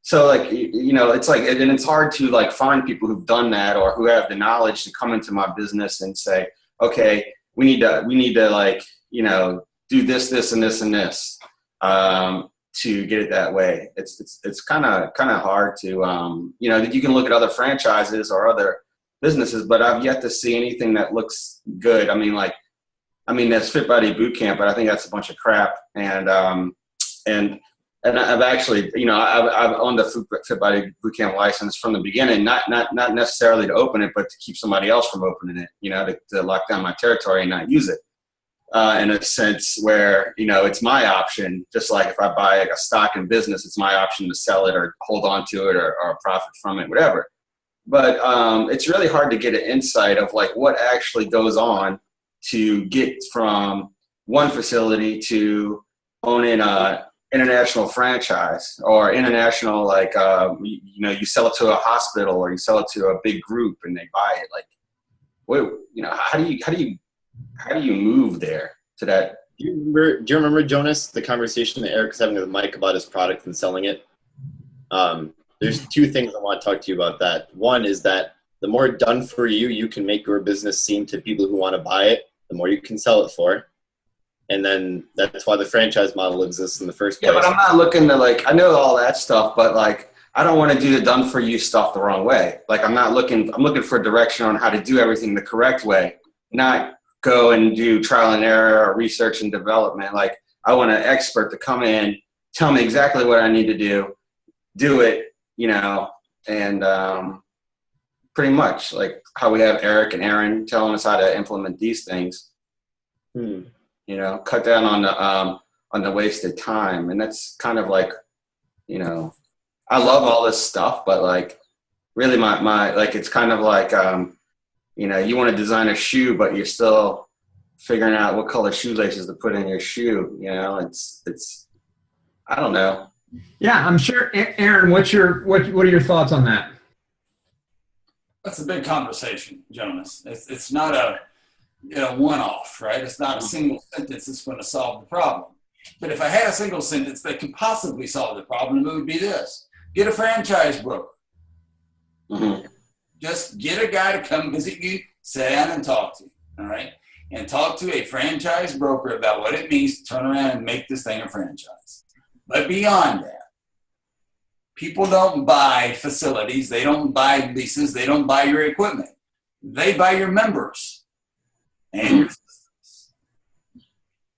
so like, you know, it's like, and it's hard to like find people who've done that or who have the knowledge to come into my business and say, okay, we need to like, you know, do this, and this, and this, to get it that way. It's kind of hard to, you know, you can look at other franchises or other businesses, but I've yet to see anything that looks good. I mean, that's Fit Body Boot Camp, but I think that's a bunch of crap. And I've actually, you know, I've owned a Fit Body Boot Camp license from the beginning, not necessarily to open it, but to keep somebody else from opening it, you know, to lock down my territory and not use it. In a sense where, you know, it's my option, just like if I buy like a stock in business, it's my option to sell it or hold on to it or profit from it, whatever. But it's really hard to get an insight of like what actually goes on to get from one facility to owning a international franchise or international, like, you know, you sell it to a hospital or you sell it to a big group and they buy it. Like, what, you know, how do you move there to that? Do you remember, Jonas, the conversation that Eric was having with Mike about his product and selling it? There's two things I want to talk to you about that. One is that the more done for you can make your business seem to people who want to buy it, the more you can sell it for. And then that's why the franchise model exists in the first place. Yeah, but I'm not looking to like, I know all that stuff, but like, I don't want to do the done for you stuff the wrong way. Like I'm looking for direction on how to do everything the correct way, not go and do trial and error or research and development. Like I want an expert to come in, tell me exactly what I need to do it, you know, and pretty much like how we have Eric and Aaron telling us how to implement these things. You know, cut down on the wasted time. And that's kind of like, you know, I love all this stuff, but like really my like, it's kind of like, you know, you want to design a shoe, but you're still figuring out what color shoelaces to put in your shoe. You know, it's, I don't know. Yeah, I'm sure. Aaron, what are your thoughts on that? That's a big conversation, Jonas. It's not a, you know, one-off, right? It's not a single sentence that's going to solve the problem. But if I had a single sentence that could possibly solve the problem, it would be this: get a franchise broker. Mm-hmm. Just get a guy to come visit you, sit down and talk to you, all right? And talk to a franchise broker about what it means to turn around and make this thing a franchise. But beyond that, people don't buy facilities. They don't buy leases. They don't buy your equipment. They buy your members and your systems.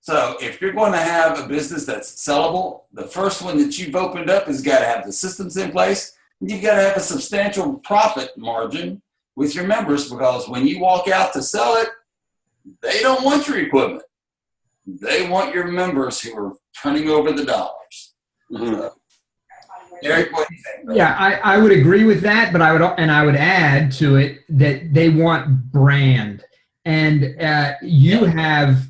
So if you're going to have a business that's sellable, the first one that you've opened up has got to have the systems in place. You've got to have a substantial profit margin with your members, because when you walk out to sell it, they don't want your equipment. They want your members who are turning over the dollars. Mm-hmm. So, Eric, what do you think? Yeah, I would agree with that, but I would add to it that they want brand. And you have,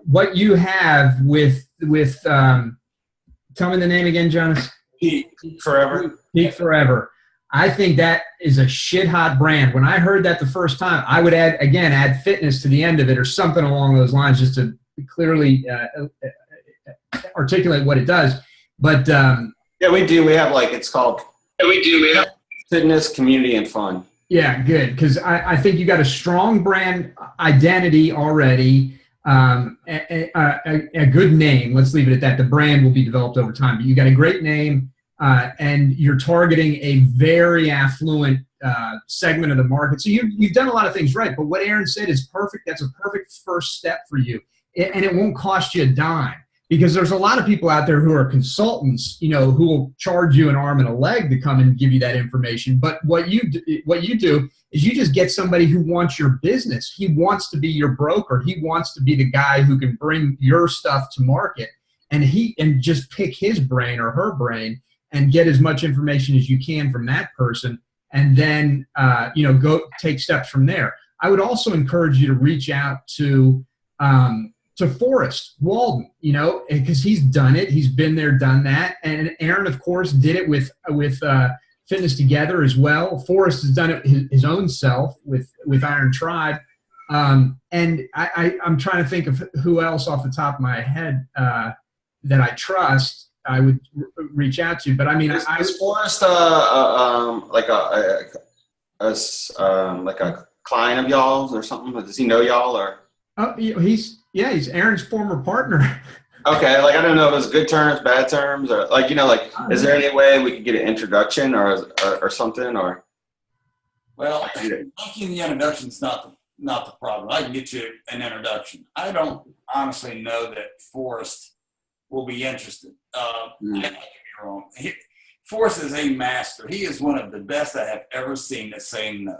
what you have with tell me the name again, Jonas. Peak Forever. Peak Forever. I think that is a shit hot brand. When I heard that the first time, I would add fitness to the end of it or something along those lines, just to clearly articulate what it does. But yeah, we do. We have like, it's called. Yeah, we do. We have fitness, community, and fun. Yeah, good. Because I think you got a strong brand identity already, a good name. Let's leave it at that. The brand will be developed over time. But you got a great name, and you're targeting a very affluent segment of the market. So you've done a lot of things right. But what Aaron said is perfect. That's a perfect first step for you. And it won't cost you a dime. Because there's a lot of people out there who are consultants, you know, who will charge you an arm and a leg to come and give you that information. But what you do is you just get somebody who wants your business. He wants to be your broker. He wants to be the guy who can bring your stuff to market, and just pick his brain or her brain and get as much information as you can from that person, and then go take steps from there. I would also encourage you to reach out to to Forrest Walden, because he's done it. He's been there, done that. And Aaron, of course, did it with Fitness Together as well. Forrest has done it his own self with Iron Tribe. And I'm trying to think of who else off the top of my head that I trust I would reach out to. But I mean, is Forrest like a client of y'all's or something? Does he know y'all or? Oh, he's Aaron's former partner. Okay, like I don't know if it's good terms, bad terms, or is there any way we could get an introduction or something or? Well, making the introduction is not the problem. I can get you an introduction. I don't honestly know that Forrest will be interested. I might be wrong. Forrest is a master. He is one of the best I have ever seen at saying no.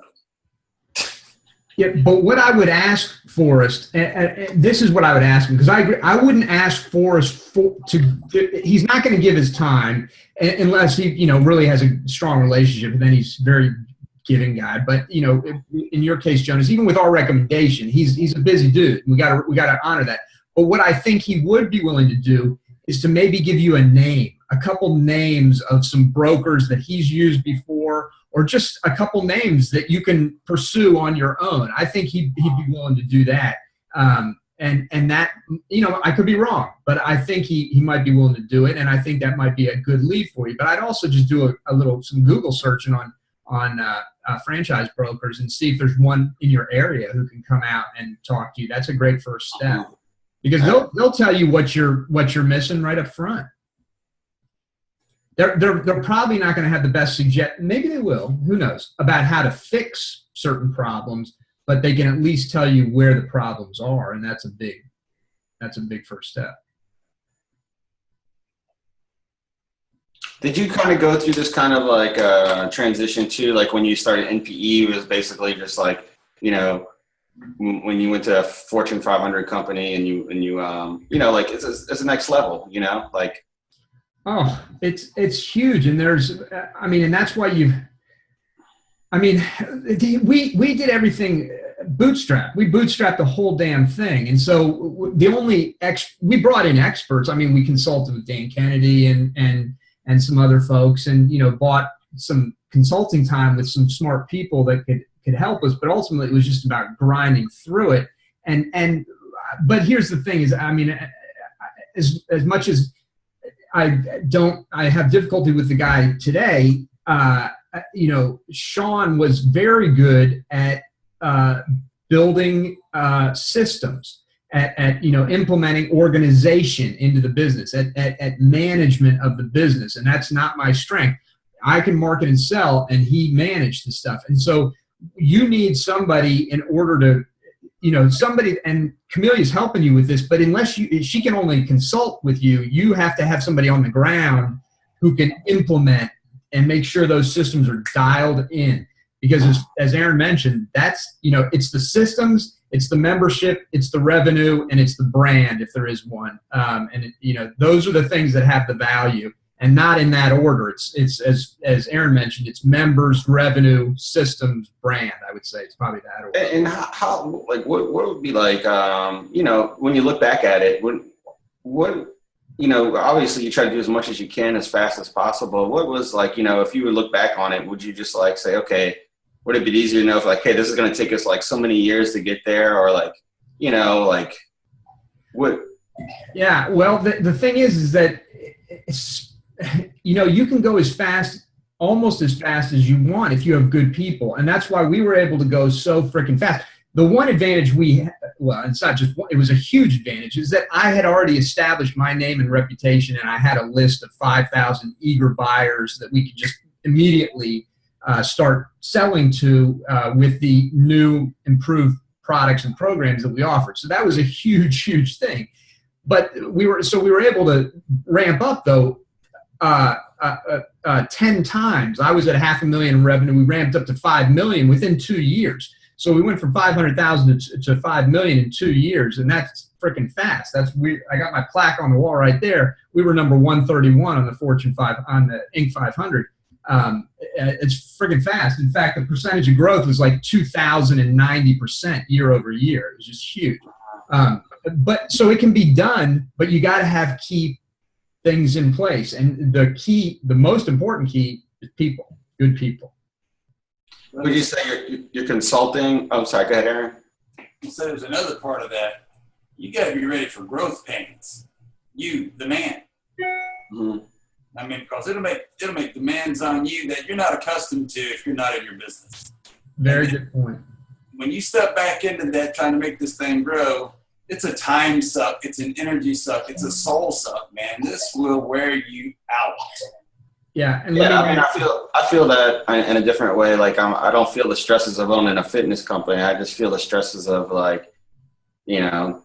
Yeah, but what I would ask Forrest, and this is what I would ask him, because I agree, I wouldn't ask Forrest he's not going to give his time unless he, really has a strong relationship, and then he's a very giving guy. But, in your case, Jonas, even with our recommendation, he's a busy dude. We got to honor that. But what I think he would be willing to do is to maybe give you a couple names of some brokers that he's used before, or just a couple names that you can pursue on your own. I think he'd be willing to do that. And that, I could be wrong, but I think he might be willing to do it. And I think that might be a good lead for you. But I'd also just do some Google searching on franchise brokers and see if there's one in your area who can come out and talk to you. That's a great first step, because they'll tell you what you're missing right up front. They're probably not going to have the best maybe they will, who knows, about how to fix certain problems, but they can at least tell you where the problems are, and that's a big first step. Did you kind of go through this kind of like transition too, like when you started NPE, it was basically just like, when you went to a Fortune 500 company and you like it's the next level, like. Oh, it's huge. And and that's why we did everything bootstrap. We bootstrapped the whole damn thing. And so we brought in experts. I mean, we consulted with Dan Kennedy and some other folks, and, bought some consulting time with some smart people that could help us. But ultimately it was just about grinding through it. But here's the thing is, I mean, as much as I have difficulty with the guy today. Sean was very good at building systems, at implementing organization into the business, at management of the business, and that's not my strength. I can market and sell, and he managed the stuff. And so you need somebody in order to. Somebody, and Camelia's helping you with this, but unless she can only consult with you, you have to have somebody on the ground who can implement and make sure those systems are dialed in. Because as Aaron mentioned, that's, it's the systems, it's the membership, it's the revenue, and it's the brand, if there is one. Those are the things that have the value. And not in that order. It's as Aaron mentioned, it's members, revenue, systems, brand. I would say it's probably that order. And how like what would be like when you look back at it, obviously you try to do as much as you can as fast as possible. What was like, if you would look back on it, would you just like say, okay, would it be easier to know if like, hey, this is going to take us like so many years to get there, or like, like what? Yeah. Well, the thing is that you can go almost as fast as you want if you have good people. And that's why we were able to go so freaking fast. The one advantage it's not just one, it was a huge advantage, is that I had already established my name and reputation, and I had a list of 5,000 eager buyers that we could just immediately start selling to with the new improved products and programs that we offered. So that was a huge, huge thing. But we were able to ramp up though 10 times. I was at $500,000 in revenue. We ramped up to $5 million within 2 years. So we went from 500,000 to $5 million in 2 years, and that's freaking fast. That's weird. I got my plaque on the wall right there. We were number 131 on the Fortune 5 on the Inc. 500. It's freaking fast. In fact, the percentage of growth was like 2,090% year over year. It was just huge. but so it can be done, but you got to have key things in place. And the most important key is people, good people. Would you say you're consulting? Oh, sorry. Go ahead, Aaron. So there's another part of that. You got to be ready for growth pains. You, the man. Mm-hmm. I mean, because it'll make demands on you that you're not accustomed to if you're not in your business. Very good point. When you step back into that, trying to make this thing grow, it's a time suck. It's an energy suck. It's a soul suck, man. This will wear you out. Yeah, and I feel that in a different way. Like I don't feel the stresses of owning a fitness company. I just feel the stresses of like, you know,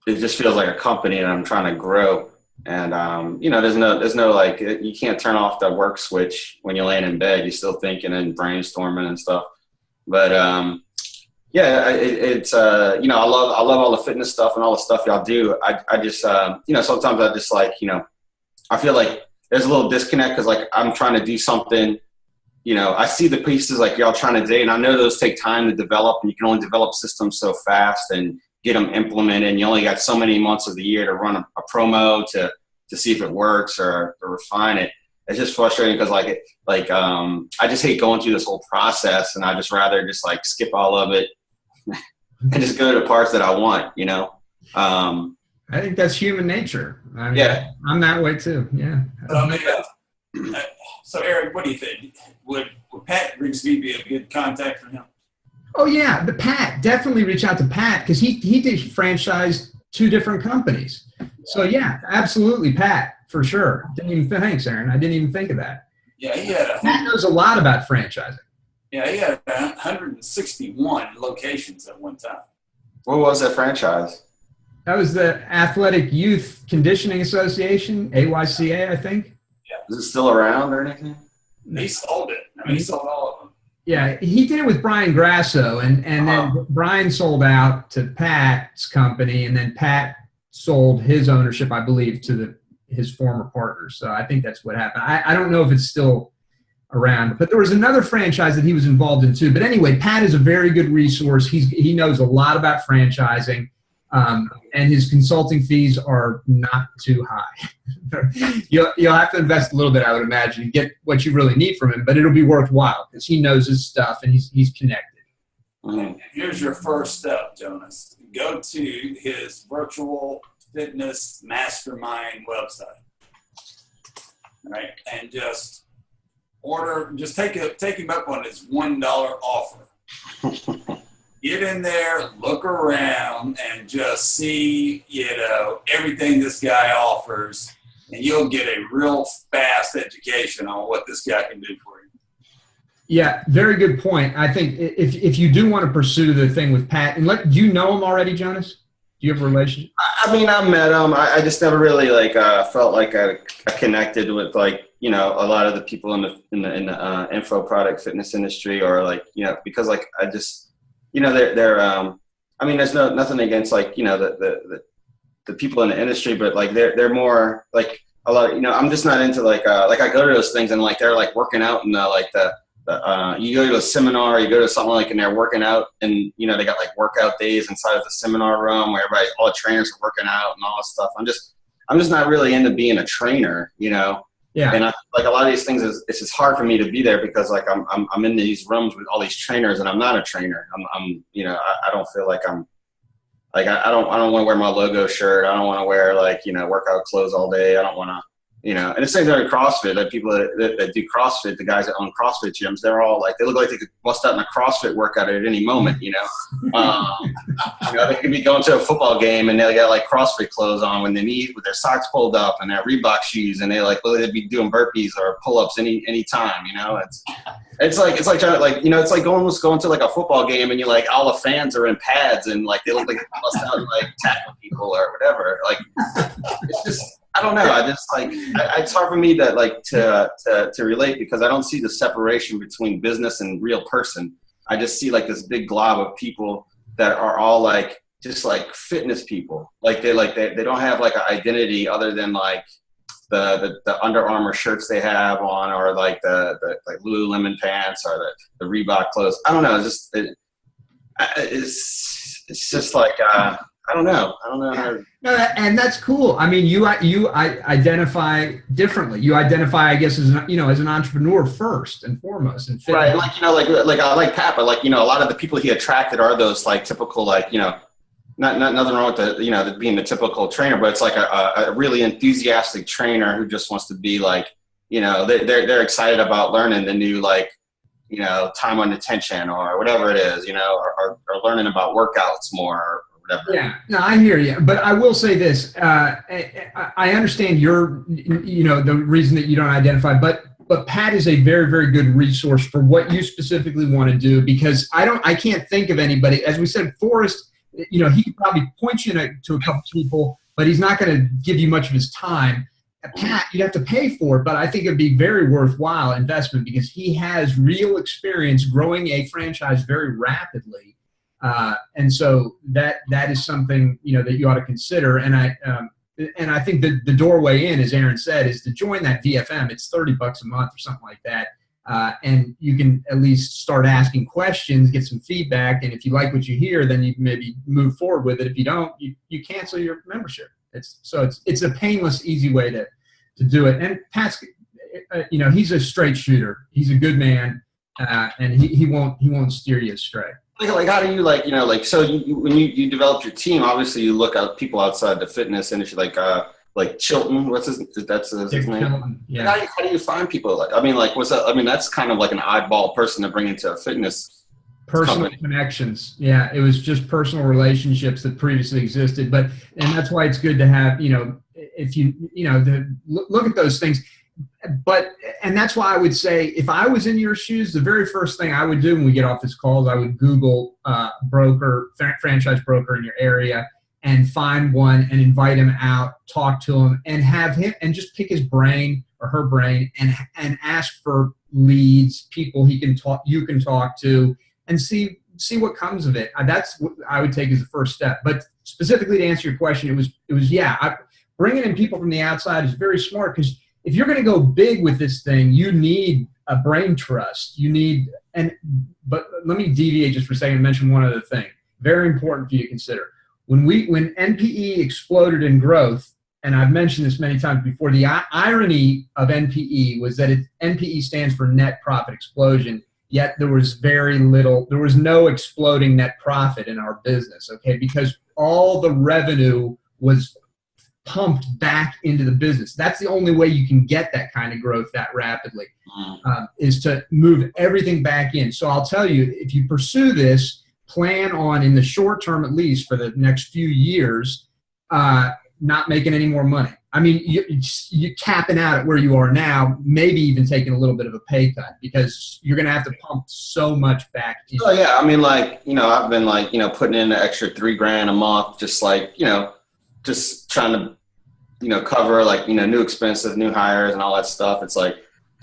it just feels like a company and I'm trying to grow. And you know, there's no like you can't turn off the work switch when you're laying in bed. You're still thinking and brainstorming and stuff. But yeah, it's you know, I love all the fitness stuff and all the stuff y'all do. I just you know, sometimes I just like, you know, I feel like there's a little disconnect because like I'm trying to do something, you know, I see the pieces like y'all trying to do, and I know those take time to develop, and you can only develop systems so fast and get them implemented. And you only got so many months of the year to run a promo to see if it works or refine it. It's just frustrating because I just hate going through this whole process, and I just rather just like skip all of it and just go to the parts that I want, you know? I think that's human nature. I mean, yeah. I'm that way too. Yeah. So Eric, what do you think? Would Pat Grigsby be a good contact for him? Oh yeah, the Pat, definitely reach out to Pat because he did franchise 2 different companies. So yeah, absolutely, Pat, for sure. Thanks, Aaron. I didn't even think of that. Yeah, he had Pat knows a lot about franchising. Yeah, he had 161 locations at one time. What was that franchise? That was the Athletic Youth Conditioning Association, AYCA, I think. Yeah. Is it still around or anything? He sold it. I mean, he sold all of them. Yeah, he did it with Brian Grasso, and then Brian sold out to Pat's company, and then Pat sold his ownership, I believe, to his former partners. So I think that's what happened. I don't know if it's still around, but there was another franchise that he was involved in too. But anyway, Pat is a very good resource. He knows a lot about franchising, and his consulting fees are not too high. You'll have to invest a little bit, I would imagine, to get what you really need from him, but it'll be worthwhile because he knows his stuff and he's connected. And here's your first step, Jonas. Go to his virtual fitness mastermind website, right? And just take him up on his $1 offer. Get in there, look around, and just see, you know, everything this guy offers, and you'll get a real fast education on what this guy can do for you. Yeah, very good point. I think if you do want to pursue the thing with Pat, and do you know him already, Jonas? Do you have a relationship? I mean, I met him. I just never really felt like I connected with you know, a lot of the people in the info product fitness industry, or you know, because I just, you know, they're I mean, there's nothing against you know, the people in the industry, but they're more a lot of, you know, I'm just not into I go to those things and they're working out and you go to a seminar, you go to something and they're working out, and you know, they got workout days inside of the seminar room where all the trainers are working out and all this stuff. I'm just not really into being a trainer, you know. Yeah. And a lot of these things it's just hard for me to be there because I'm in these rooms with all these trainers and I'm not a trainer. I'm you know, I don't feel like I'm I don't want to wear my logo shirt. I don't want to wear you know, workout clothes all day. I don't want to, you know, and the same thing with CrossFit. That people that do CrossFit, the guys that own CrossFit gyms, they're all they look like they could bust out in a CrossFit workout at any moment, you know. You know, they could be going to a football game and they got CrossFit clothes on when they need, with their socks pulled up and their Reebok shoes, and they'd be doing burpees or pull-ups any time, you know. It's like trying to you know, it's like going to a football game and you're all the fans are in pads and they look like they bust out and tackle people or whatever. It's just, I don't know. I just it's hard for me to relate because I don't see the separation between business and real person. I just see this big glob of people that are all just fitness people. They don't have an identity other than the Under Armour shirts they have on, or the Lululemon pants, or the Reebok clothes. I don't know. It's just I I don't know. How to, no, and that's cool. I mean, you identify differently. You identify, I guess, as as an entrepreneur first and foremost, and right. Like like I like Pat, but like a lot of the people he attracted are those like typical like not nothing wrong with the being the typical trainer, but it's like a really enthusiastic trainer who just wants to be like they're excited about learning the new like time on attention or whatever it is or learning about workouts more or whatever. Yeah, no, I hear you, but I will say this: I understand your the reason that you don't identify, but Pat is a very, very good resource for what you specifically want to do, because I can't think of anybody. As we said, Forrest. He could probably point you to a couple people, but he's not going to give you much of his time. Pat, you'd have to pay for it, but I think it'd be very worthwhile investment because he has real experience growing a franchise very rapidly, and so that is something that you ought to consider. And I think the doorway in, as Aaron said, is to join that VFM. It's $30 a month or something like that. And you can at least start asking questions, get some feedback, and if you like what you hear, then you can maybe move forward with it. If you don't, you cancel your membership. It's a painless, easy way to do it. And Pat's, he's a straight shooter. He's a good man, and he won't steer you astray. Like how do you so when you develop your team, obviously you look at people outside the fitness industry, like Chilton, that's his name. Chilton, yeah. How do you find people what's that? I mean, that's kind of like an oddball person to bring into a fitness personal company. Connections. Yeah, it was just personal relationships that previously existed, and that's why it's good to have if you look at those things. And that's why I would say, if I was in your shoes, the very first thing I would do when we get off this call is I would Google franchise broker in your area, and find one and invite him out, talk to him, and have him and just pick his brain or her brain and ask for leads, people you can talk to, and see what comes of it. That's what I would take as the first step. But specifically to answer your question, it was bringing in people from the outside is very smart, because if you're going to go big with this thing, you need a brain trust. But let me deviate just for a second and mention one other thing, very important for you to consider. When NPE exploded in growth, and I've mentioned this many times before, the irony of NPE was that NPE stands for net profit explosion, yet there was no exploding net profit in our business, okay? Because all the revenue was pumped back into the business. That's the only way you can get that kind of growth that rapidly, is to move everything back in. So I'll tell you, if you pursue this, plan on, in the short term at least, for the next few years, not making any more money. I mean, you're capping out at where you are now, maybe even taking a little bit of a pay cut, because you're going to have to pump so much back in. Oh yeah, I mean, I've been putting in an extra $3,000 a month, just trying to cover new expenses, new hires, and all that stuff. It's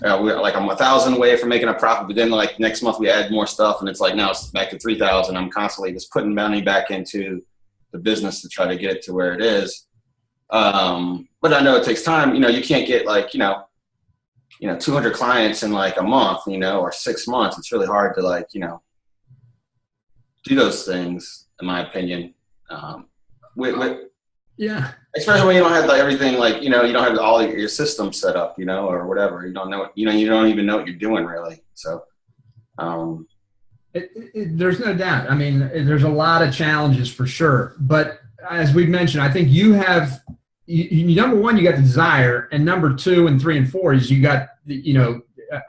I'm 1,000 away from making a profit, but then next month we add more stuff, and it's now it's back to 3,000. I'm constantly just putting money back into the business to try to get it to where it is. But I know it takes time. You can't get 200 clients in a month, or 6 months. It's really hard to do those things, in my opinion. Yeah. Especially when you don't have everything, you don't have all your systems set up, or whatever. You don't know, you don't even know what you're doing really. So, there's no doubt. I mean, there's a lot of challenges for sure. But as we've mentioned, I think you have, number one, you got the desire, and number 2 and 3 and 4 is you got,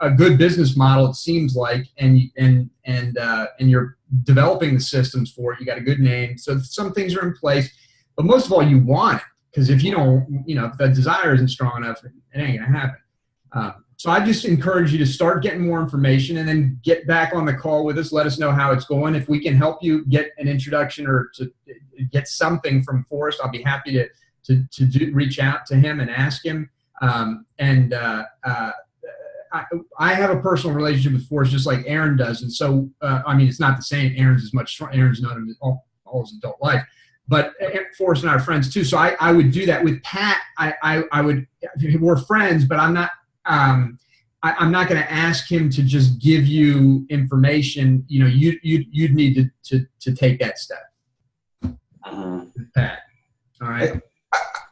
a good business model, it seems like, and you're developing the systems for it. You got a good name. So some things are in place. But most of all, you want it, because if you don't, if the desire isn't strong enough, it ain't going to happen. So I just encourage you to start getting more information, and then get back on the call with us. Let us know how it's going. If we can help you get an introduction or to get something from Forrest, I'll be happy to reach out to him and ask him. I have a personal relationship with Forrest, just like Aaron does. And so, it's not the same. Aaron's known him all his adult life. But Forrest and I are friends too, so I would do that with Pat. I would. We're friends, but I'm not. I'm not going to ask him to just give you information. You'd need to take that step. Pat. All right.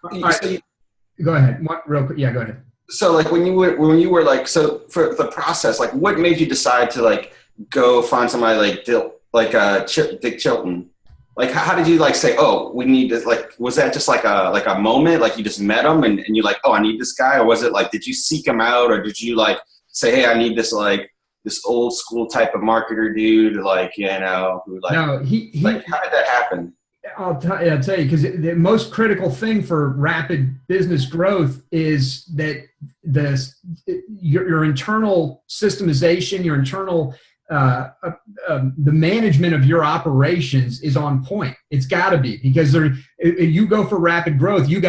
All right. So Go ahead. Real quick. Yeah, go ahead. So like when you were like, so for the process, like what made you decide to like go find somebody like Dick Chilton? Like how did you like say, oh, we need this? Like, was that just like a moment? Like you just met him and you're like, oh, I need this guy? Or was it like, did you seek him out, or did you like say, hey, I need this this old school type of marketer dude, like, you know, who like, no, like, how did that happen? I'll tell you, because the most critical thing for rapid business growth is that your internal systemization, your internal the management of your operations is on point. It's got to be, because you go for rapid growth. You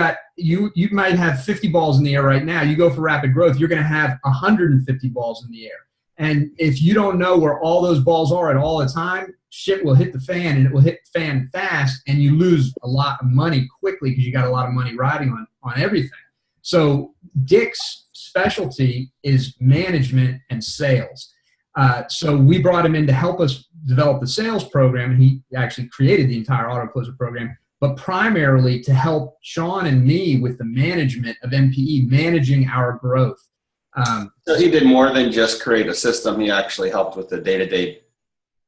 might have 50 balls in the air right now. You go for rapid growth, you're going to have 150 balls in the air. And if you don't know where all those balls are at all the time, shit will hit the fan, and it will hit the fan fast, and you lose a lot of money quickly because you got a lot of money riding on everything. So Dick's specialty is management and sales. So we brought him in to help us develop the sales program, and he actually created the entire auto closer program, but primarily to help Sean and me with the management of MPE, managing our growth. So he did more than just create a system. He actually helped with the day-to-day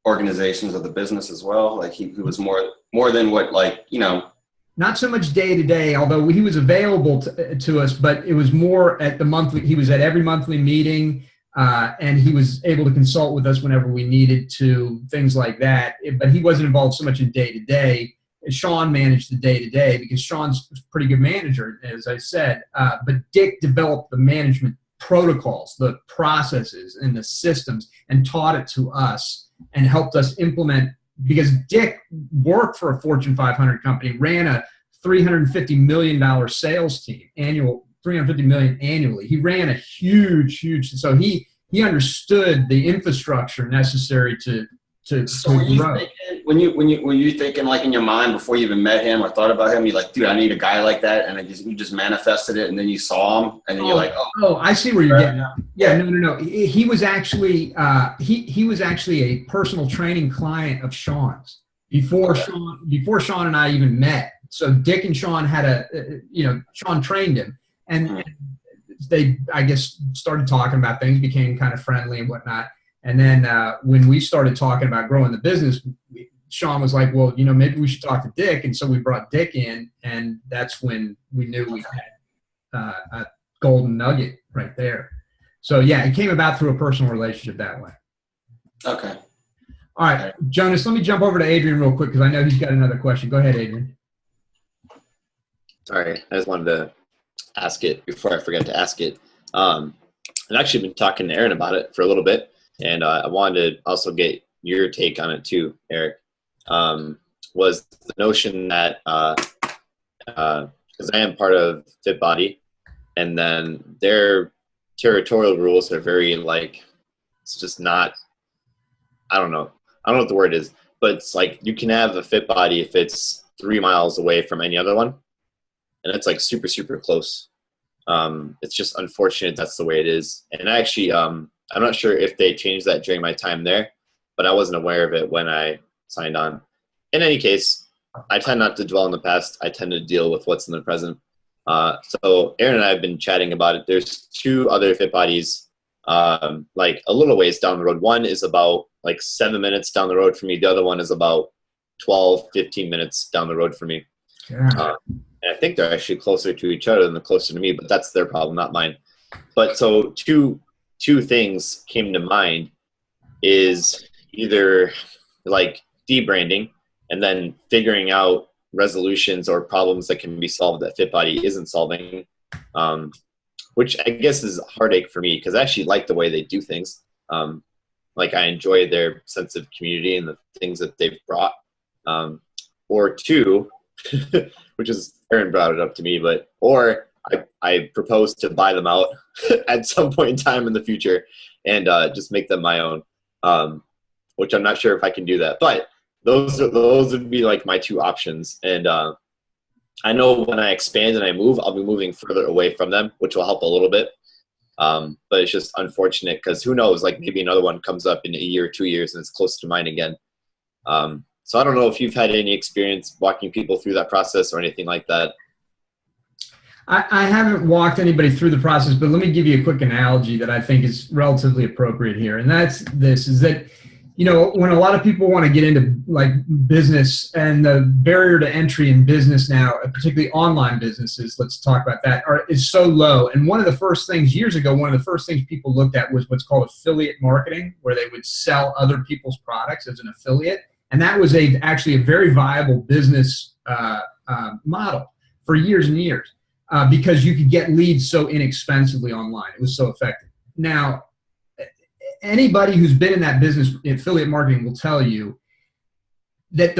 organizations of the business as well. Like he was more than what, like, you know. Not so much day-to-day, although he was available to us, but it was more at the monthly. He was at every monthly meeting, and he was able to consult with us whenever we needed to, things like that. But he wasn't involved so much in day-to-day. Sean managed the day-to-day because Sean's a pretty good manager, as I said. But Dick developed the management protocols, the processes, and the systems, and taught it to us and helped us implement, because Dick worked for a Fortune 500 company, ran a $350 million sales team, $350 million annually. He ran a huge, so he understood the infrastructure necessary to grow. Were you thinking like in your mind before you even met him or thought about him, you're like, dude, I need a guy like that, and you just manifested it, and then you saw him, and then you're like, oh, I see where you're getting at. Yeah, no. He was actually he was actually a personal training client of Sean's before Sean and I even met. So Dick and Sean had Sean trained him, and they, I guess, started talking about things, became kind of friendly and whatnot. And then when we started talking about growing the business, Sean was like, well, maybe we should talk to Dick. And so we brought Dick in, and that's when we knew we had a golden nugget right there. So, yeah, it came about through a personal relationship that way. Okay. All right, Jonas, let me jump over to Adrian real quick because I know he's got another question. Go ahead, Adrian. Sorry, I just wanted to ask it before I forget to ask it. I've actually been talking to Aaron about it for a little bit. And I wanted to also get your take on it too, Eric, was the notion that, because I am part of Fit Body, and then their territorial rules are very, like, it's just not, I don't know what the word is, but it's like you can have a Fit Body if it's 3 miles away from any other one, and it's like super, super close. It's just unfortunate that's the way it is. And actually, I'm not sure if they changed that during my time there, but I wasn't aware of it when I signed on. In any case, I tend not to dwell in the past. I tend to deal with what's in the present. So Aaron and I have been chatting about it. There's 2 other Fit Bodies, like a little ways down the road. One is about like 7 minutes down the road for me. The other one is about 12, 15 minutes down the road for me. Yeah. And I think they're actually closer to each other than they're closer to me, but that's their problem, not mine. But so two things came to mind is either like debranding and then figuring out resolutions or problems that can be solved that Fit Body isn't solving, which I guess is a heartache for me because I actually like the way they do things. Like I enjoy their sense of community and the things that they've brought. Or 2, which is Aaron brought it up to me, or I propose to buy them out at some point in time in the future and just make them my own, which I'm not sure if I can do that. But those would be like my 2 options. And I know when I expand and I move, I'll be moving further away from them, which will help a little bit. But it's just unfortunate because who knows, like maybe another one comes up in a year or 2 years and it's close to mine again. So I don't know if you've had any experience walking people through that process or anything like that. I haven't walked anybody through the process, but let me give you a quick analogy that I think is relatively appropriate here. And that's this, is that, you know, when a lot of people want to get into like business, and the barrier to entry in business now, particularly online businesses, let's talk about that, is so low. And one of the first things years ago, one of the first things people looked at was what's called affiliate marketing, where they would sell other people's products as an affiliate. And that was actually a very viable business model for years and years. Because you could get leads so inexpensively online. It was so effective. Now, anybody who's been in that business, affiliate marketing, will tell you that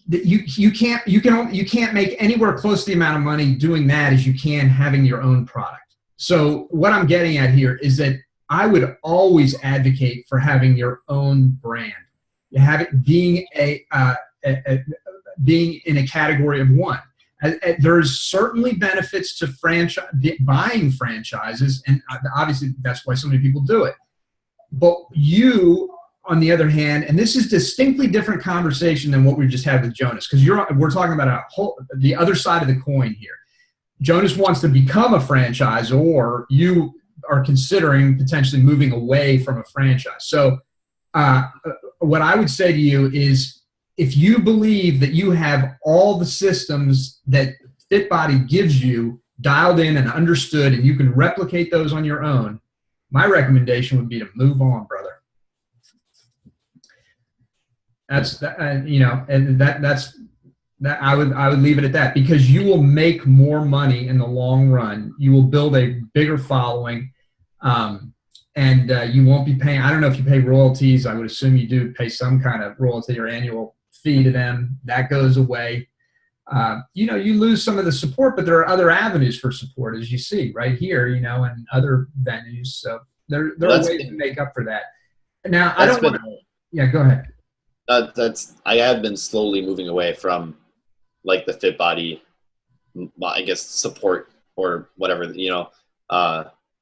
you can't make anywhere close to the amount of money doing that as you can having your own product. So what I'm getting at here is that I would always advocate for having your own brand. You have it being being in a category of one. There's certainly benefits to buying franchises, and obviously that's why so many people do it. But you, on the other hand, and this is distinctly different conversation than what we just had with Jonas, because we're talking about the other side of the coin here. Jonas wants to become a franchisor. You are considering potentially moving away from a franchise. So what I would say to you is, if you believe that you have all the systems that FitBody gives you dialed in and understood, and you can replicate those on your own, my recommendation would be to move on, brother. That's that, you know, and that's that. I would leave it at that, because you will make more money in the long run. You will build a bigger following, and you won't be paying. I don't know if you pay royalties. I would assume you do pay some kind of royalty or annual fee to them. That goes away. You know, you lose some of the support, but there are other avenues for support, as you see right here, you know, and other venues. So there are ways to make up for that. Now, I don't want to, yeah, go ahead. I have been slowly moving away from like the FitBody, I guess, support or whatever, you know,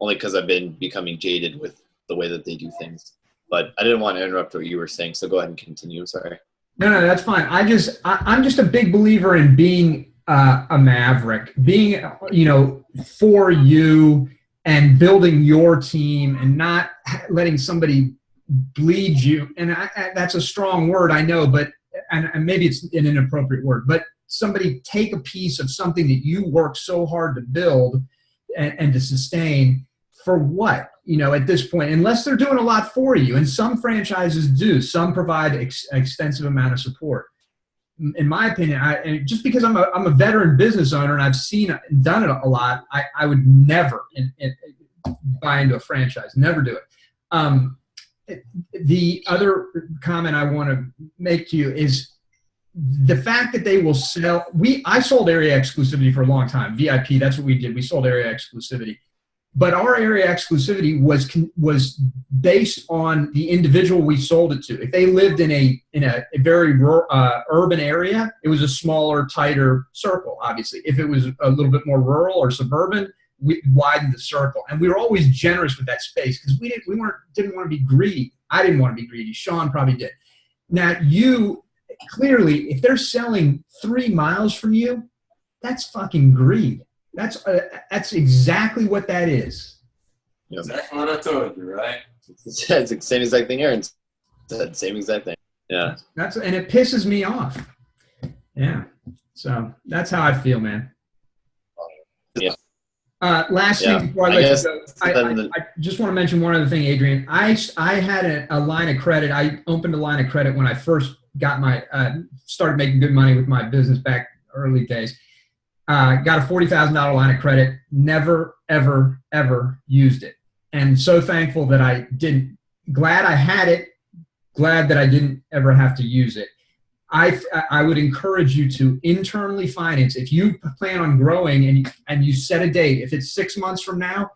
only because I've been becoming jaded with the way that they do things. But I didn't want to interrupt what you were saying, so go ahead and continue. Sorry. No, that's fine. I'm just a big believer in being a maverick, being, you know, for you and building your team and not letting somebody bleed you. And that's a strong word, I know, but and maybe it's an inappropriate word, but somebody take a piece of something that you work so hard to build and to sustain. For what? You know, at this point, unless they're doing a lot for you, and some franchises do, some provide extensive amount of support. In my opinion, and just because I'm a veteran business owner and I've seen and done it a lot, I would never buy into a franchise. Never do it. The other comment I want to make to you is the fact that they will sell. I sold area exclusivity for a long time. VIP, that's what we did. We sold area exclusivity. But our area exclusivity was based on the individual we sold it to. If they lived in a very urban area, it was a smaller, tighter circle, obviously. If it was a little bit more rural or suburban, we widened the circle. And we were always generous with that space because we didn't want to be greedy. I didn't want to be greedy. Sean probably did. Now, you clearly, if they're selling 3 miles from you, that's fucking greed. That's exactly what that is. Yep. Exactly what I told you, right? It's the same exact thing Aaron said. Same exact thing. Yeah. And it pisses me off. Yeah. So that's how I feel, man. Yeah. Last thing before I let you go, I just want to mention one other thing, Adrian. I had a line of credit. I opened a line of credit when I first got started making good money with my business back early days. Got a $40,000 line of credit, never, ever, ever used it. And so thankful that I didn't. Glad I had it, glad that I didn't ever have to use it. I would encourage you to internally finance. If you plan on growing and you set a date, if it's 6 months from now,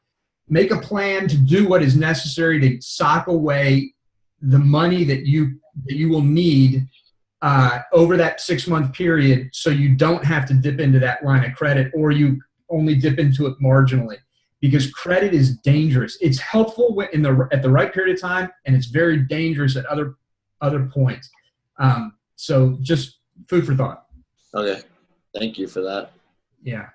make a plan to do what is necessary to sock away the money that you will need over that 6-month period, so you don't have to dip into that line of credit, or you only dip into it marginally, because credit is dangerous. It's helpful at the right period of time, and it's very dangerous at other points. So just food for thought. Okay. Thank you for that. Yeah.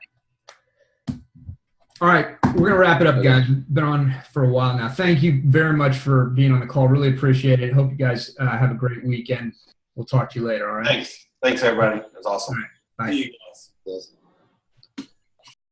All right. We're going to wrap it up, guys. We've been on for a while now. Thank you very much for being on the call. Really appreciate it. Hope you guys have a great weekend. We'll talk to you later. All right. Thanks, everybody. It was awesome. All right. Bye. See you guys. Yes.